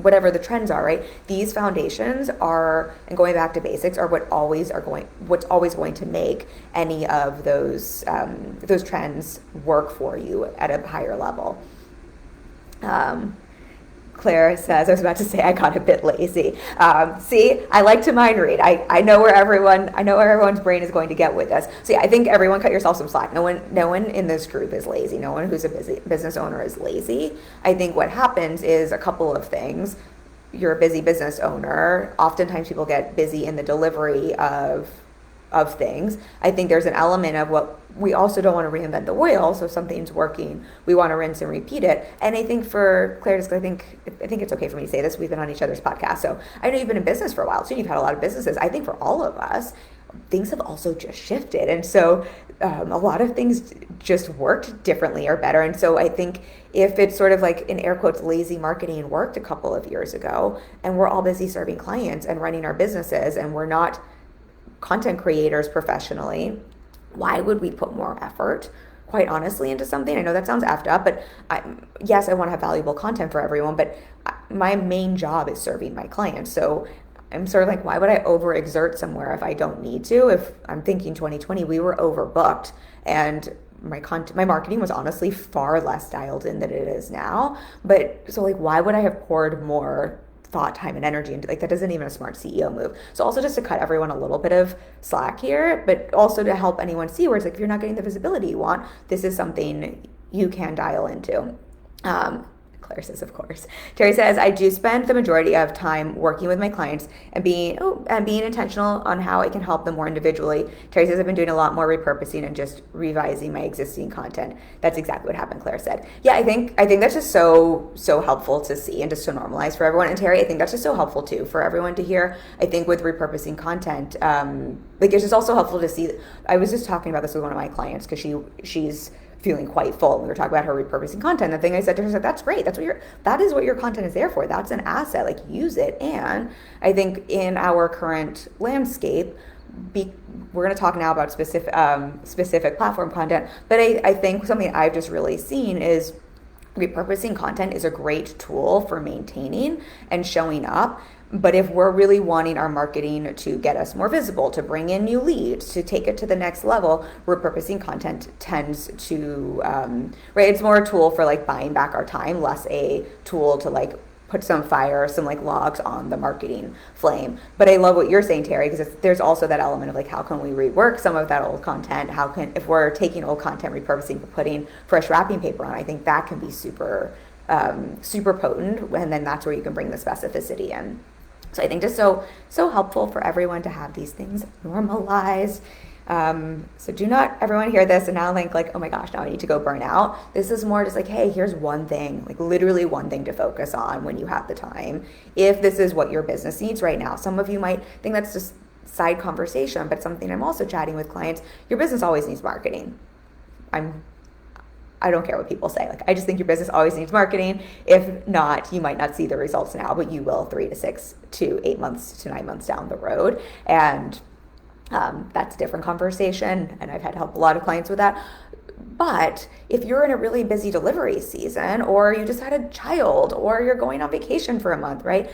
whatever the trends are, right? These foundations are, and going back to basics, are what's always going to make any of those trends work for you at a higher level. Claire says, I was about to say I got a bit lazy. See, I like to mind read. I know where everyone's brain is going to get with this. So yeah, I think everyone cut yourself some slack. No one in this group is lazy. No one who's a busy business owner is lazy. I think what happens is a couple of things. You're a busy business owner. Oftentimes people get busy in the delivery of things. I think there's an element of what we also don't want to reinvent the wheel. So if something's working, we want to rinse and repeat it. And I think for Claire, I think it's okay for me to say this. We've been on each other's podcast. So I know you've been in business for a while, so you've had a lot of businesses. I think for all of us, things have also just shifted. And so a lot of things just worked differently or better. And so I think if it's sort of like, in air quotes, lazy marketing worked a couple of years ago, and we're all busy serving clients and running our businesses, and we're not content creators professionally, why would we put more effort, quite honestly, into something? I know that sounds effed up, but yes, I want to have valuable content for everyone, but my main job is serving my clients. So I'm sort of like, why would I overexert somewhere if I don't need to? If I'm thinking 2020, we were overbooked, and my marketing was honestly far less dialed in than it is now. But so like, why would I have poured more thought, time, and energy into, like, that isn't even a smart CEO move. So also just to cut everyone a little bit of slack here, but also to help anyone see where it's like, if you're not getting the visibility you want, this is something you can dial into. Claire says, of course. Terry says, I do spend the majority of time working with my clients and being intentional on how I can help them more individually. Terry says, I've been doing a lot more repurposing and just revising my existing content. That's exactly what happened, Claire said. Yeah, I think that's just so helpful to see and just to normalize for everyone. And Terry, I think that's just so helpful too for everyone to hear. I think with repurposing content, like, it's just also helpful to see. I was just talking about this with one of my clients because she's feeling quite full. We were talking about her repurposing content. The thing I said to her is like, that's great. That is what your content is there for. That's an asset. Like, use it. And I think in our current landscape, we're going to talk now about specific platform content. But I think something I've just really seen is repurposing content is a great tool for maintaining and showing up. But if we're really wanting our marketing to get us more visible, to bring in new leads, to take it to the next level, repurposing content tends to, right, it's more a tool for like buying back our time, less a tool to like put some fire, some like logs on the marketing flame. But I love what you're saying, Terry, because there's also that element of like, how can we rework some of that old content? If we're taking old content, repurposing, putting fresh wrapping paper on, I think that can be super potent. And then that's where you can bring the specificity in. So I think just so helpful for everyone to have these things normalized. So do not everyone hear this and now think like, oh my gosh, now I need to go burn out. This is more just like, hey, here's one thing, like literally one thing to focus on when you have the time. If this is what your business needs right now. Some of you might think that's just side conversation, but something I'm also chatting with clients, your business always needs marketing. I don't care what people say. Like, I just think your business always needs marketing. If not, you might not see the results now, but you will 3 to 6 to 8 months to 9 months down the road. And that's a different conversation. And I've had to help a lot of clients with that. But if you're in a really busy delivery season, or you just had a child, or you're going on vacation for a month, right?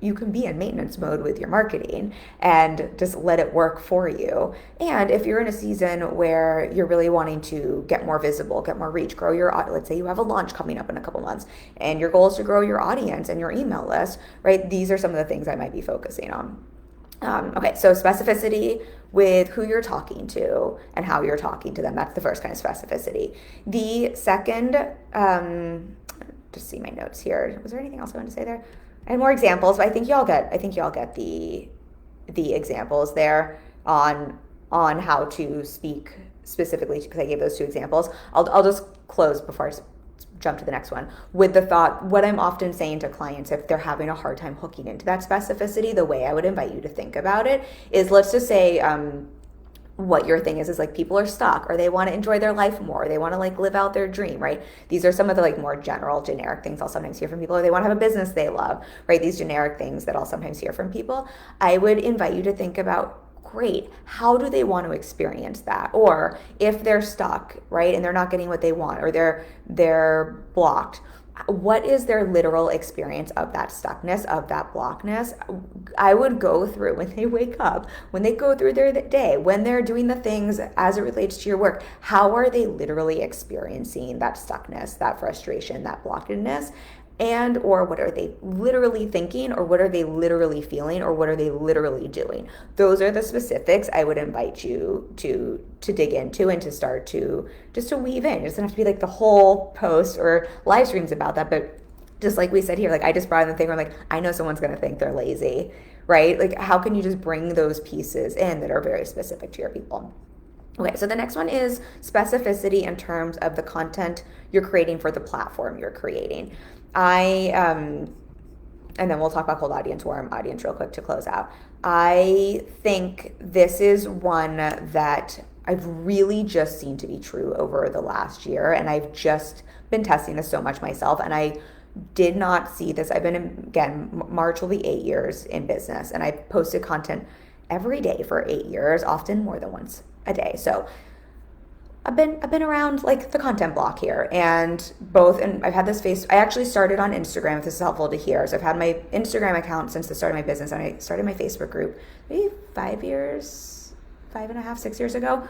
You can be in maintenance mode with your marketing and just let it work for you. And if you're in a season where you're really wanting to get more visible, get more reach, grow your, let's say you have a launch coming up in a couple months, and your goal is to grow your audience and your email list, right? These are some of the things I might be focusing on. Okay, so specificity with who you're talking to and how you're talking to them. That's the first kind of specificity. The second, just see my notes here. Was there anything else I wanted to say there? I had more examples, but I think y'all get the examples there on how to speak specifically, because I gave those 2 examples. I'll just close before I jump to the next one with the thought, what I'm often saying to clients if they're having a hard time hooking into that specificity, the way I would invite you to think about it is, let's just say what your thing is like people are stuck, or they want to enjoy their life more, they want to like live out their dream, right? These are some of the like more general generic things I'll sometimes hear from people, or they want to have a business they love, right? These generic things that I'll sometimes hear from people. I would invite you to think about, great, how do they want to experience that? Or if they're stuck, right, and they're not getting what they want, or they're blocked, what is their literal experience of that stuckness, of that blockness? I would go through, when they wake up, when they go through their day, when they're doing the things as it relates to your work, how are they literally experiencing that stuckness, that frustration, that blockedness? And or what are they literally thinking, or what are they literally feeling, or what are they literally doing? Those are the specifics I would invite you to dig into and to start to just to weave in. It doesn't have to be like the whole post or live streams about that, but just like we said here, like I just brought in the thing where I'm like, I know someone's gonna think they're lazy, right? Like, how can you just bring those pieces in that are very specific to your people? Okay, so the next one is specificity in terms of the content you're creating for the platform you're creating. And then we'll talk about cold audience, warm audience real quick to close out. I think this is one that I've really just seen to be true over the last year, and I've just been testing this so much myself, and I did not see this. I've been, again, March will be 8 years in business, and I've posted content every day for 8 years, often more than once a day. So I've been around like the content block here, and I've had this I actually started on Instagram, if this is helpful to hear. So I've had my Instagram account since the start of my business, and I started my Facebook group maybe 5.5, 6 years ago.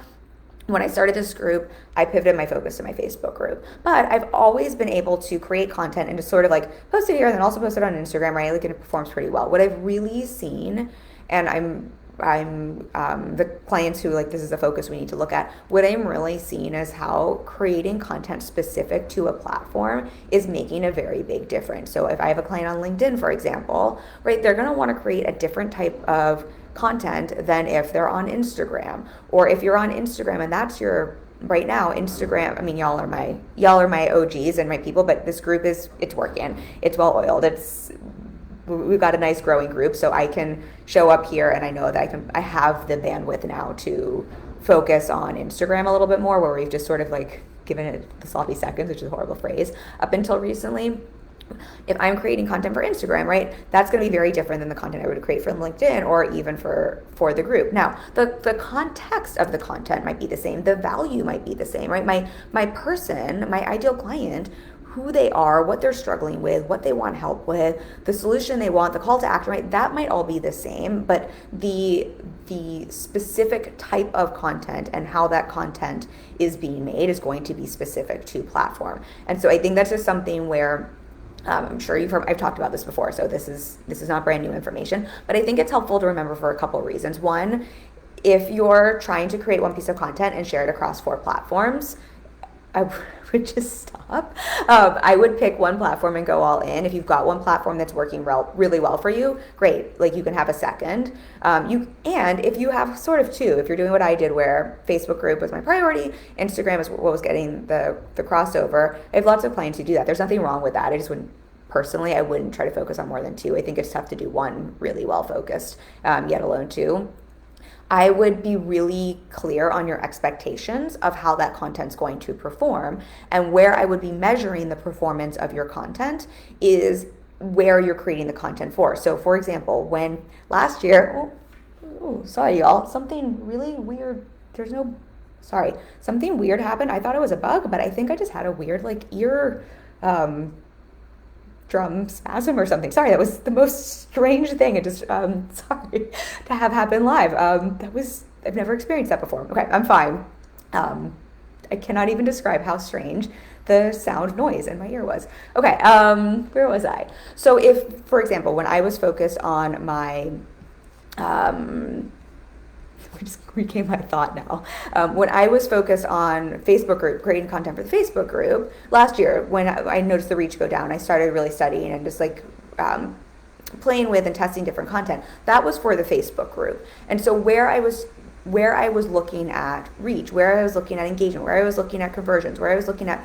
When I started this group, I pivoted my focus to my Facebook group. But I've always been able to create content and just sort of like post it here and then also post it on Instagram, right? Like, and it performs pretty well. What I've really seen, and I'm the clients who like, this is a focus we need to look at. What I'm really seeing is how creating content specific to a platform is making a very big difference. So if I have a client on LinkedIn, for example, right, they're going to want to create a different type of content than if they're on Instagram. Or if you're on Instagram and that's your, right now, Instagram, I mean, y'all are my OGs and my people, but this group it's working. It's well oiled. We've got a nice growing group, so I can show up here and I know that I have the bandwidth now to focus on Instagram a little bit more, where we've just sort of like given it the sloppy seconds, which is a horrible phrase, up until recently. If I'm creating content for Instagram, right, that's going to be very different than the content I would create for LinkedIn or even for the group. Now, the context of the content might be the same. The value might be the same, right? My person, my ideal client, who they are, what they're struggling with, what they want help with, the solution they want, the call to action, right? That might all be the same, but the specific type of content and how that content is being made is going to be specific to platform. And so I think that's just something where I'm sure I've talked about this before, so this is not brand new information, but I think it's helpful to remember for a couple of reasons. One, if you're trying to create one piece of content and share it across 4 platforms, I would just stop. I would pick one platform and go all in. If you've got one platform that's working really well for you, great. Like, you can have a second. And if you have sort of 2, if you're doing what I did, where Facebook group was my priority, Instagram is what was getting the crossover. I have lots of clients who do that. There's nothing wrong with that. I just wouldn't. Personally, I wouldn't try to focus on more than 2. I think it's tough to do one really well focused, yet alone 2. I would be really clear on your expectations of how that content's going to perform. And where I would be measuring the performance of your content is where you're creating the content for. So for example, when last year, sorry y'all, something really weird, something weird happened. I thought it was a bug, but I think I just had a weird like ear drum spasm or something. Sorry, that was the most strange thing. It just, sorry to have happen live. I've never experienced that before. Okay, I'm fine. I cannot even describe how strange the sound noise in my ear was. Okay, where was I? So if, for example, when I was focused on my, just recame my thought now. When I was focused on Facebook group, creating content for the Facebook group last year, when I noticed the reach go down, I started really studying and just like playing with and testing different content. That was for the Facebook group. And so where I was looking at reach, where I was looking at engagement, where I was looking at conversions, where I was looking at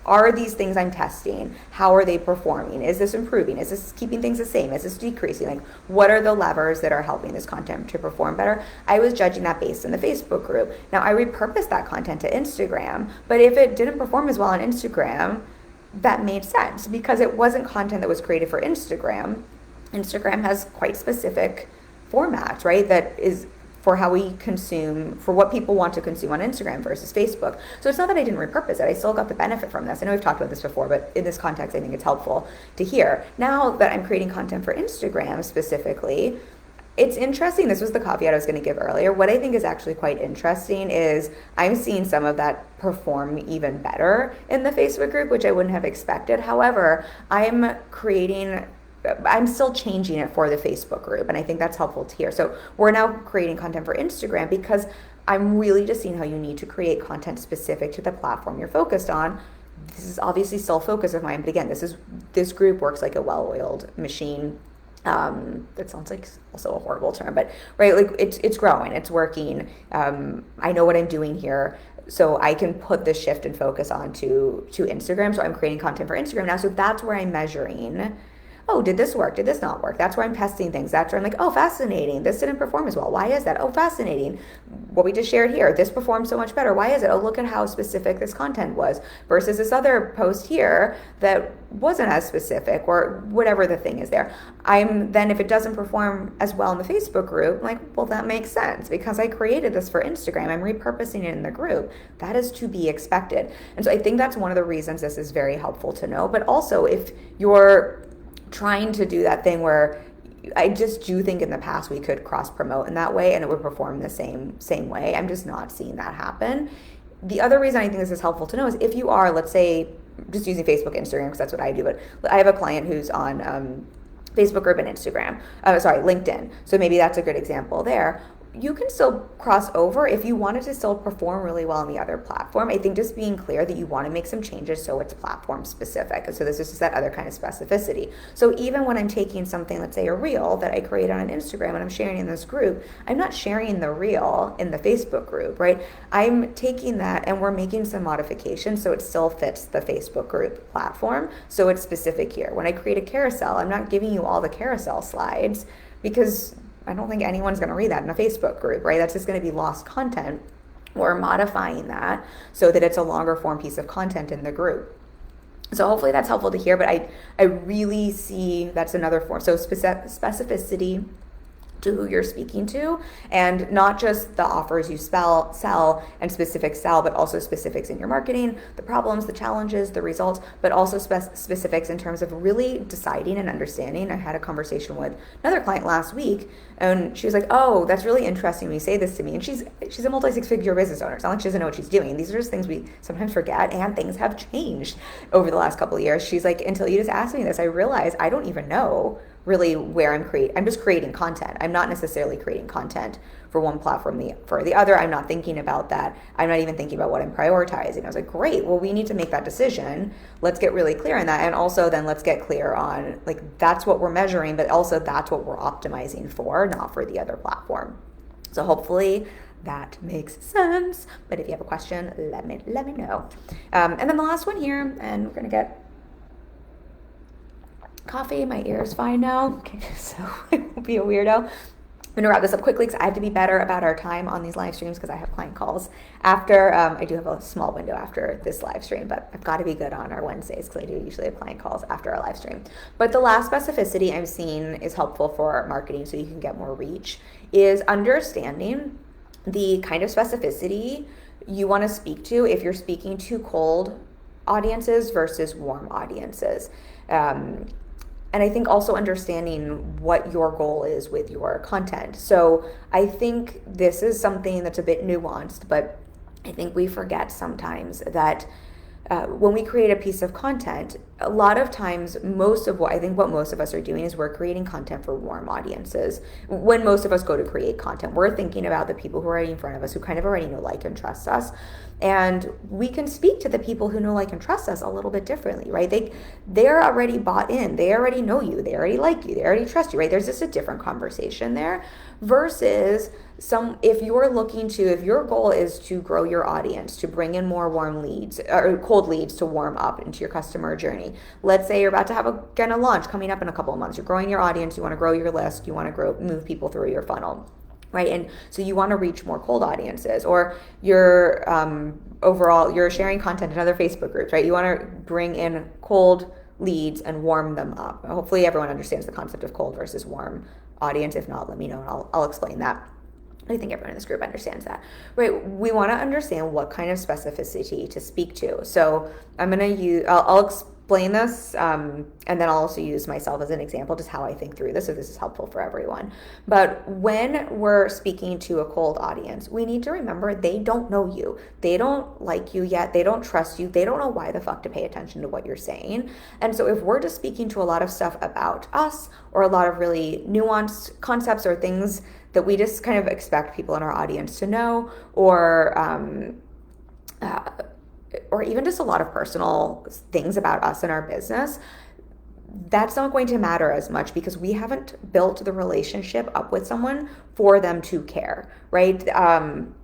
are these things I'm testing, how are they performing? Is this improving? Is this keeping things the same? Is this decreasing? Like, what are the levers that are helping this content to perform better? I was judging that based on the Facebook group. Now, I repurposed that content to Instagram, but if it didn't perform as well on Instagram, that made sense because it wasn't content that was created for Instagram. Instagram has quite specific formats, right? That is for how we consume, for what people want to consume on Instagram versus Facebook. So it's not that I didn't repurpose it. I still got the benefit from this. I know we've talked about this before, but in this context, I think it's helpful to hear. Now that I'm creating content for Instagram specifically, it's interesting. This was the caveat I was going to give earlier. What I think is actually quite interesting is I'm seeing some of that perform even better in the Facebook group, which I wouldn't have expected. However, I'm still changing it for the Facebook group, and I think that's helpful to hear. So we're now creating content for Instagram because I'm really just seeing how you need to create content specific to the platform you're focused on. This is obviously still a focus of mine, but again, this group works like a well-oiled machine. That sounds like also a horrible term, but right, like it's growing, it's working. I know what I'm doing here. So I can put the shift and focus onto Instagram. So I'm creating content for Instagram now. So that's where I'm measuring, oh, did this work? Did this not work? That's where I'm testing things. That's where I'm like, oh, fascinating. This didn't perform as well. Why is that? Oh, fascinating. What we just shared here, this performed so much better. Why is it? Oh, look at how specific this content was versus this other post here that wasn't as specific or whatever the thing is there. Then if it doesn't perform as well in the Facebook group, I'm like, well, that makes sense because I created this for Instagram. I'm repurposing it in the group. That is to be expected. And so I think that's one of the reasons this is very helpful to know. But also if you're trying to do that thing where I just do think in the past we could cross promote in that way and it would perform the same way. I'm just not seeing that happen. The other reason I think this is helpful to know is if you are, let's say, just using Facebook, Instagram, because that's what I do, but I have a client who's on Facebook group and LinkedIn. So maybe that's a good example there. You can still cross over if you wanted to still perform really well on the other platform. I think just being clear that you want to make some changes so it's platform specific. And so this is just that other kind of specificity. So even when I'm taking something, let's say a reel that I created on Instagram and I'm sharing in this group, I'm not sharing the reel in the Facebook group, right? I'm taking that and we're making some modifications so it still fits the Facebook group platform. So it's specific here. When I create a carousel, I'm not giving you all the carousel slides because I don't think anyone's going to read that in a Facebook group, right? That's just going to be lost content. We're modifying that so that it's a longer form piece of content in the group. So hopefully that's helpful to hear, but I really see that's another form. So specificity to who you're speaking to, and not just the offers you sell and specifics sell, but also specifics in your marketing, the problems, the challenges, the results, but also specifics in terms of really deciding and understanding. I had a conversation with another client last week, and she was like, oh, that's really interesting when you say this to me. And she's a multi-six-figure business owner. It's not like she doesn't know what she's doing. These are just things we sometimes forget, and things have changed over the last couple of years. She's like, until you just asked me this, I realized I don't even know really where I'm just creating content. I'm not necessarily creating content for one platform for the other. I'm not thinking about that. I'm not even thinking about what I'm prioritizing. I was like, great, well, we need to make that decision. Let's get really clear on that. And also then let's get clear on, like, that's what we're measuring, but also that's what we're optimizing for, not for the other platform. So hopefully that makes sense. But if you have a question, let me know. And then the last one here, and we're gonna get coffee. My ear is fine now. Okay, so I won't be a weirdo. I'm going to wrap this up quickly because I have to be better about our time on these live streams because I have client calls after. I do have a small window after this live stream, but I've got to be good on our Wednesdays because I do usually have client calls after our live stream. But the last specificity I'm seeing is helpful for marketing so you can get more reach is understanding the kind of specificity you want to speak to if you're speaking to cold audiences versus warm audiences. And I think also understanding what your goal is with your content. So I think this is something that's a bit nuanced, but I think we forget sometimes that when we create a piece of content, a lot of times most of what most of us are doing is we're creating content for warm audiences. When most of us go to create content, we're thinking about the people who are already in front of us, who kind of already know, like, and trust us. And we can speak to the people who know, like, and trust us a little bit differently, right? They're already bought in. They already know you. They already like you. They already trust you, right? There's just a different conversation there versus if your goal is to grow your audience, to bring in more warm leads or cold leads to warm up into your customer journey. Let's say you're about to have a launch coming up in a couple of months. You're growing your audience. You want to grow your list. You want to move people through your funnel. Right. And so you want to reach more cold audiences, or you're sharing content in other Facebook groups, right? You want to bring in cold leads and warm them up. Hopefully everyone understands the concept of cold versus warm audience. If not, let me know and I'll explain that. I think everyone in this group understands that, right? We want to understand what kind of specificity to speak to. So I'll explain this, and then I'll also use myself as an example, just how I think through this, so this is helpful for everyone. But when we're speaking to a cold audience, we need to remember they don't know you. They don't like you yet. They don't trust you. They don't know why the fuck to pay attention to what you're saying. And so if we're just speaking to a lot of stuff about us, or a lot of really nuanced concepts or things that we just kind of expect people in our audience to know, or even just a lot of personal things about us and our business, that's not going to matter as much because we haven't built the relationship up with someone for them to care, right?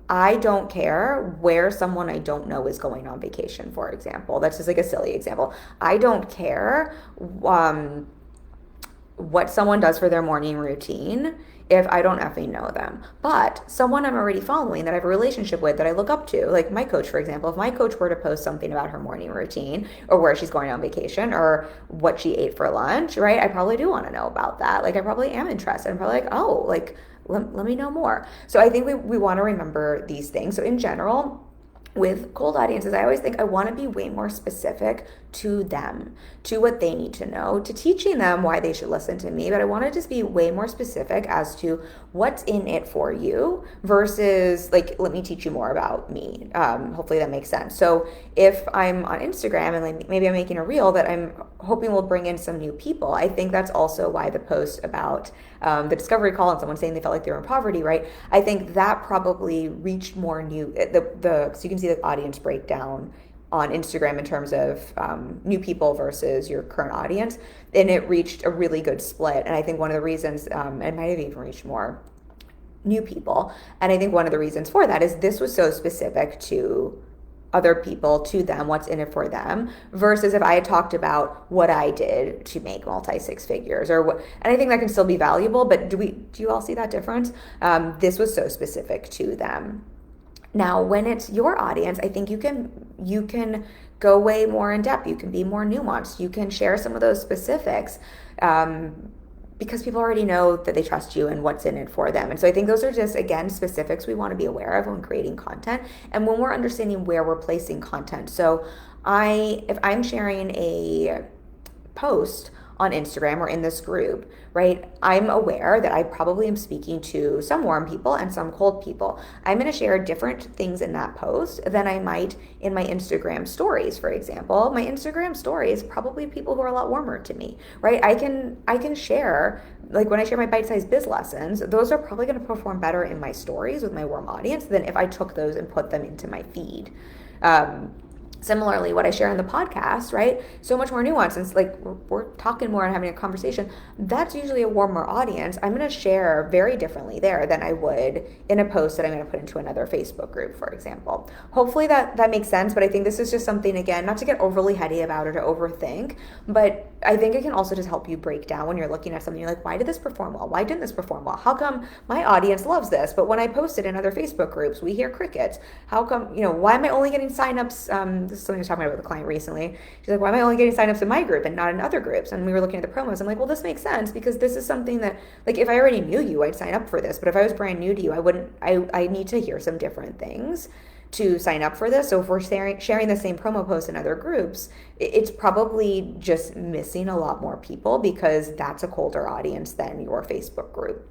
I don't care where someone I don't know is going on vacation, for example. That's just like a silly example. I don't care what someone does for their morning routine if I don't effing know them. But someone I'm already following that I have a relationship with, that I look up to, like my coach, for example, if my coach were to post something about her morning routine or where she's going on vacation or what she ate for lunch, right? I probably do want to know about that. Like I probably am interested. I'm probably like, oh, like let me know more. So I think we want to remember these things. So in general, with cold audiences, I always think I want to be way more specific to them, to what they need to know, to teaching them why they should listen to me. But I want to just be way more specific as to what's in it for you versus like, let me teach you more about me. Hopefully that makes sense. So if I'm on Instagram and like maybe I'm making a reel that I'm hoping will bring in some new people, I think that's also why the post about the discovery call and someone saying they felt like they were in poverty, right? I think that probably reached more so you can see the audience breakdown on Instagram in terms of new people versus your current audience, and it reached a really good split. And I think one of the reasons, it might have even reached more new people, and I think one of the reasons for that is this was so specific to other people, to them, what's in it for them, versus if I had talked about what I did to make multi-six figures or what, and I think that can still be valuable, but do you all see that difference? This was so specific to them. Now, when it's your audience, I think you can go way more in depth. You can be more nuanced. You can share some of those specifics because people already know that they trust you and what's in it for them. And so I think those are just, again, specifics we want to be aware of when creating content and when we're understanding where we're placing content. So if I'm sharing a post on Instagram or in this group, right, I'm aware that I probably am speaking to some warm people and some cold people. I'm going to share different things in that post than I might in my Instagram stories, for example. My Instagram stories, probably people who are a lot warmer to me, right? I can share, like when I share my bite-sized biz lessons, those are probably going to perform better in my stories with my warm audience than if I took those and put them into my feed. Similarly, what I share in the podcast, right? So much more nuance. And it's like we're talking more and having a conversation. That's usually a warmer audience. I'm going to share very differently there than I would in a post that I'm going to put into another Facebook group, for example. Hopefully that makes sense. But I think this is just something, again, not to get overly heady about it or overthink, but I think it can also just help you break down when you're looking at something. You're like, why did this perform well? Why didn't this perform well? How come my audience loves this, but when I post it in other Facebook groups, we hear crickets? How come, why am I only getting signups? This is something I was talking about with a client recently. She's like, why am I only getting signups in my group and not in other groups? And we were looking at the promos. I'm like, well, this makes sense because this is something that, like, if I already knew you, I'd sign up for this. But if I was brand new to you, I need to hear some different things to sign up for this. So if we're sharing the same promo post in other groups, it's probably just missing a lot more people because that's a colder audience than your Facebook group.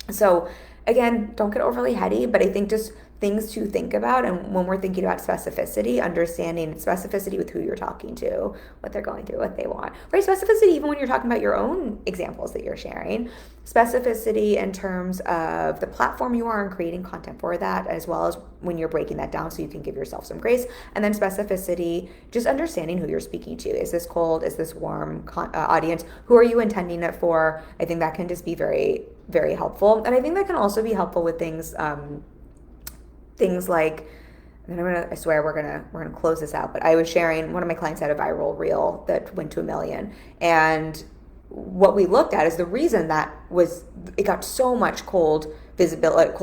So again, don't get overly heady, but I think just things to think about. And when we're thinking about specificity, understanding specificity with who you're talking to, what they're going through, what they want, right? Specificity, even when you're talking about your own examples that you're sharing, specificity in terms of the platform you are and creating content for that, as well as when you're breaking that down so you can give yourself some grace. And then specificity, just understanding who you're speaking to. Is this cold? Is this warm audience? Who are you intending it for? I think that can just be very, very helpful. And I think that can also be helpful with things like, and I swear we're gonna close this out, but I was sharing, one of my clients had a viral reel that went to 1 million, and what we looked at is the reason that it got so much cold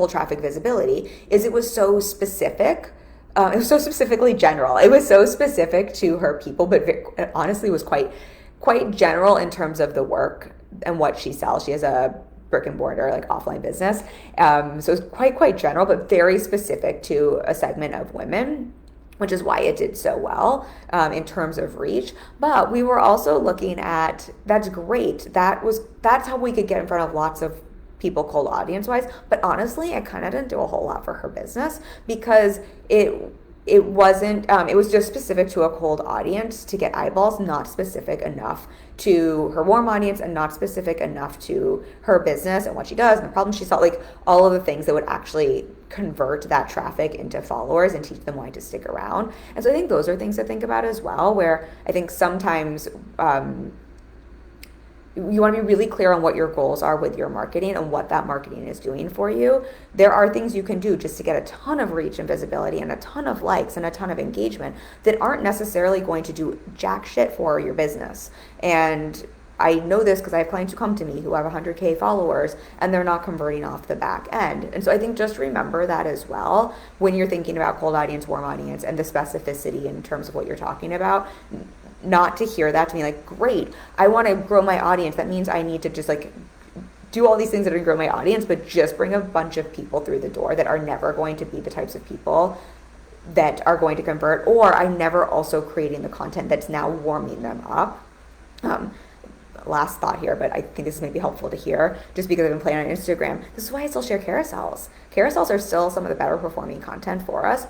traffic visibility is it was so specific. It was so specifically general. It was so specific to her people, but it honestly was quite general in terms of the work and what she sells. She has a brick and mortar, like, offline business. So it's quite general, but very specific to a segment of women, which is why it did so well in terms of reach. But we were also looking at, that's great. That's how we could get in front of lots of people cold audience wise. But honestly, it kind of didn't do a whole lot for her business because it wasn't, it was just specific to a cold audience to get eyeballs, not specific enough to her warm audience and not specific enough to her business and what she does and the problems she solves, like all of the things that would actually convert that traffic into followers and teach them why to stick around. And so I think those are things to think about as well, where I think sometimes you want to be really clear on what your goals are with your marketing and what that marketing is doing for you. There are things you can do just to get a ton of reach and visibility and a ton of likes and a ton of engagement that aren't necessarily going to do jack shit for your business. And I know this because I have clients who come to me who have 100K followers and they're not converting off the back end. And so I think just remember that as well when you're thinking about cold audience, warm audience, and the specificity in terms of what you're talking about. Not to hear that to me like, great, I want to grow my audience. That means I need to just like do all these things that are going to grow my audience, but just bring a bunch of people through the door that are never going to be the types of people that are going to convert, or I'm never also creating the content that's now warming them up. Last thought here, but I think this may be helpful to hear just because I've been playing on Instagram. This is why I still share carousels. Carousels are still some of the better performing content for us.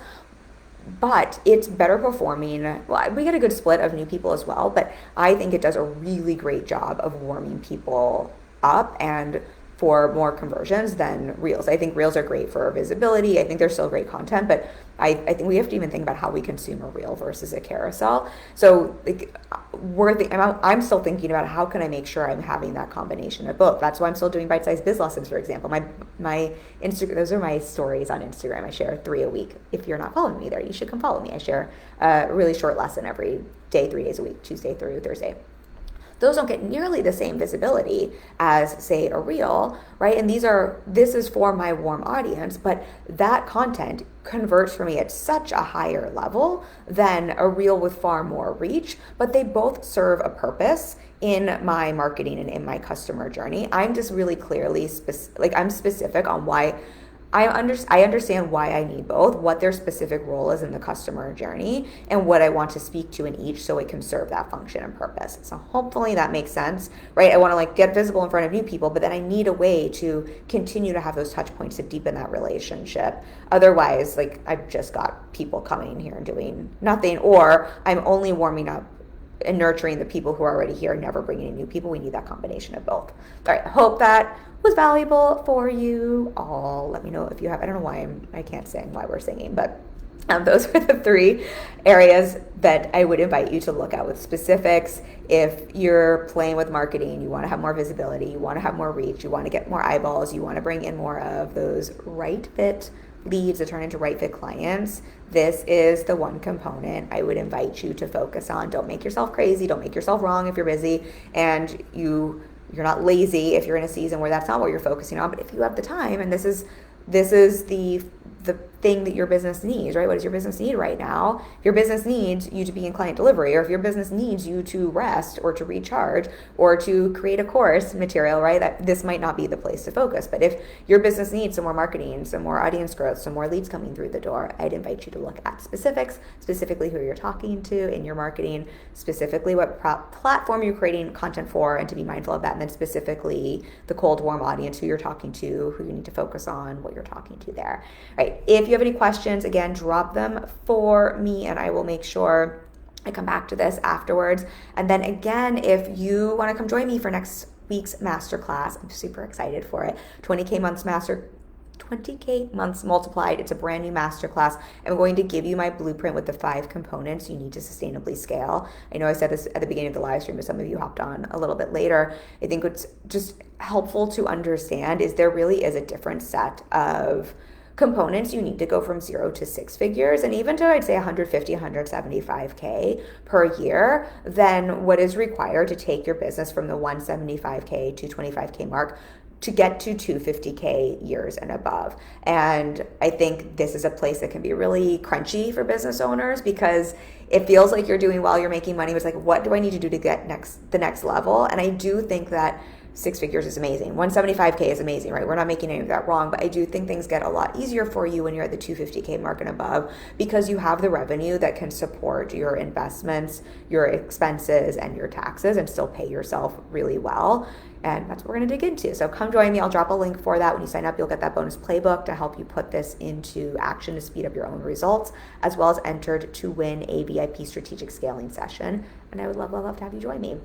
But it's better performing. Well, we get a good split of new people as well, but I think it does a really great job of warming people up and for more conversions than Reels. I think Reels are great for visibility. I think they're still great content, but I think we have to even think about how we consume a Reel versus a carousel. So like, I'm still thinking about how can I make sure I'm having that combination of both. That's why I'm still doing bite-sized biz lessons, for example. My Instagram, those are my stories on Instagram. I share 3 a week. If you're not following me there, you should come follow me. I share a really short lesson every day, 3 days a week, Tuesday through Thursday. Those don't get nearly the same visibility as, say, a Reel, right? And this is for my warm audience, but that content converts for me at such a higher level than a Reel with far more reach, but they both serve a purpose in my marketing and in my customer journey. I'm just really clearly I'm specific on why I understand why I need both, what their specific role is in the customer journey, and what I want to speak to in each so it can serve that function and purpose. So hopefully that makes sense, right? I want to get visible in front of new people, but then I need a way to continue to have those touch points to deepen that relationship. Otherwise, I've just got people coming in here and doing nothing, or I'm only warming up and nurturing the people who are already here, never bringing in new people. We need that combination of both. All right, I hope that was valuable for you all. Let me know if you have, I don't know why I can't sing while we're singing, but Those are the three areas that I would invite you to look at with specifics. If you're playing with marketing, you want to have more visibility, you want to have more reach, you want to get more eyeballs, you want to bring in more of those right fit leads that turn into right fit clients, this is the one component I would invite you to focus on. Don't make yourself crazy. Don't make yourself wrong if you're busy and you're not lazy if you're in a season where that's not what you're focusing on. But if you have the time, and this is the thing that your business needs, right? What does your business need right now? If your business needs you to be in client delivery, or if your business needs you to rest or to recharge or to create a course material, right? That this might not be the place to focus. But if your business needs some more marketing, some more audience growth, some more leads coming through the door, I'd invite you to look at specifics, specifically who you're talking to in your marketing, specifically what platform you're creating content for, and to be mindful of that. And then specifically the cold, warm audience, who you're talking to, who you need to focus on, what you're talking to there, right? If you have any questions, again, drop them for me and I will make sure I come back to this afterwards. And then again, if you want to come join me for next week's masterclass, I'm super excited for it. 20K months multiplied. It's a brand new masterclass. I'm going to give you my blueprint with the 5 components you need to sustainably scale. I know I said this at the beginning of the live stream, but some of you hopped on a little bit later. I think what's just helpful to understand is there really is a different set of components you need to go from 0 to 6 figures, and even to, I'd say, 150, 175K per year than what is required to take your business from the 175K to 25K mark to get to 250K years and above. And I think this is a place that can be really crunchy for business owners because it feels like you're doing well, you're making money, but it's like, what do I need to do to get the next level? And I do think that 6 figures is amazing. 175K is amazing, right? We're not making any of that wrong, but I do think things get a lot easier for you when you're at the 250K mark and above because you have the revenue that can support your investments, your expenses, and your taxes and still pay yourself really well. And that's what we're going to dig into. So come join me. I'll drop a link for that. When you sign up, you'll get that bonus playbook to help you put this into action to speed up your own results, as well as entered to win a VIP strategic scaling session. And I would love, love, love to have you join me.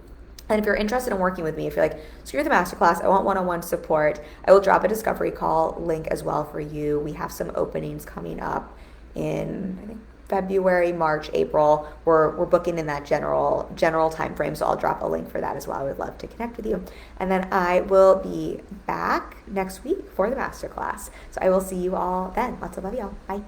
And if you're interested in working with me, if you're like, screw the masterclass, I want one-on-one support, I will drop a discovery call link as well for you. We have some openings coming up in, I think, February, March, April. We're booking in that general time frame, so I'll drop a link for that as well. I would love to connect with you. And then I will be back next week for the masterclass. So I will see you all then. Lots of love, y'all. Bye.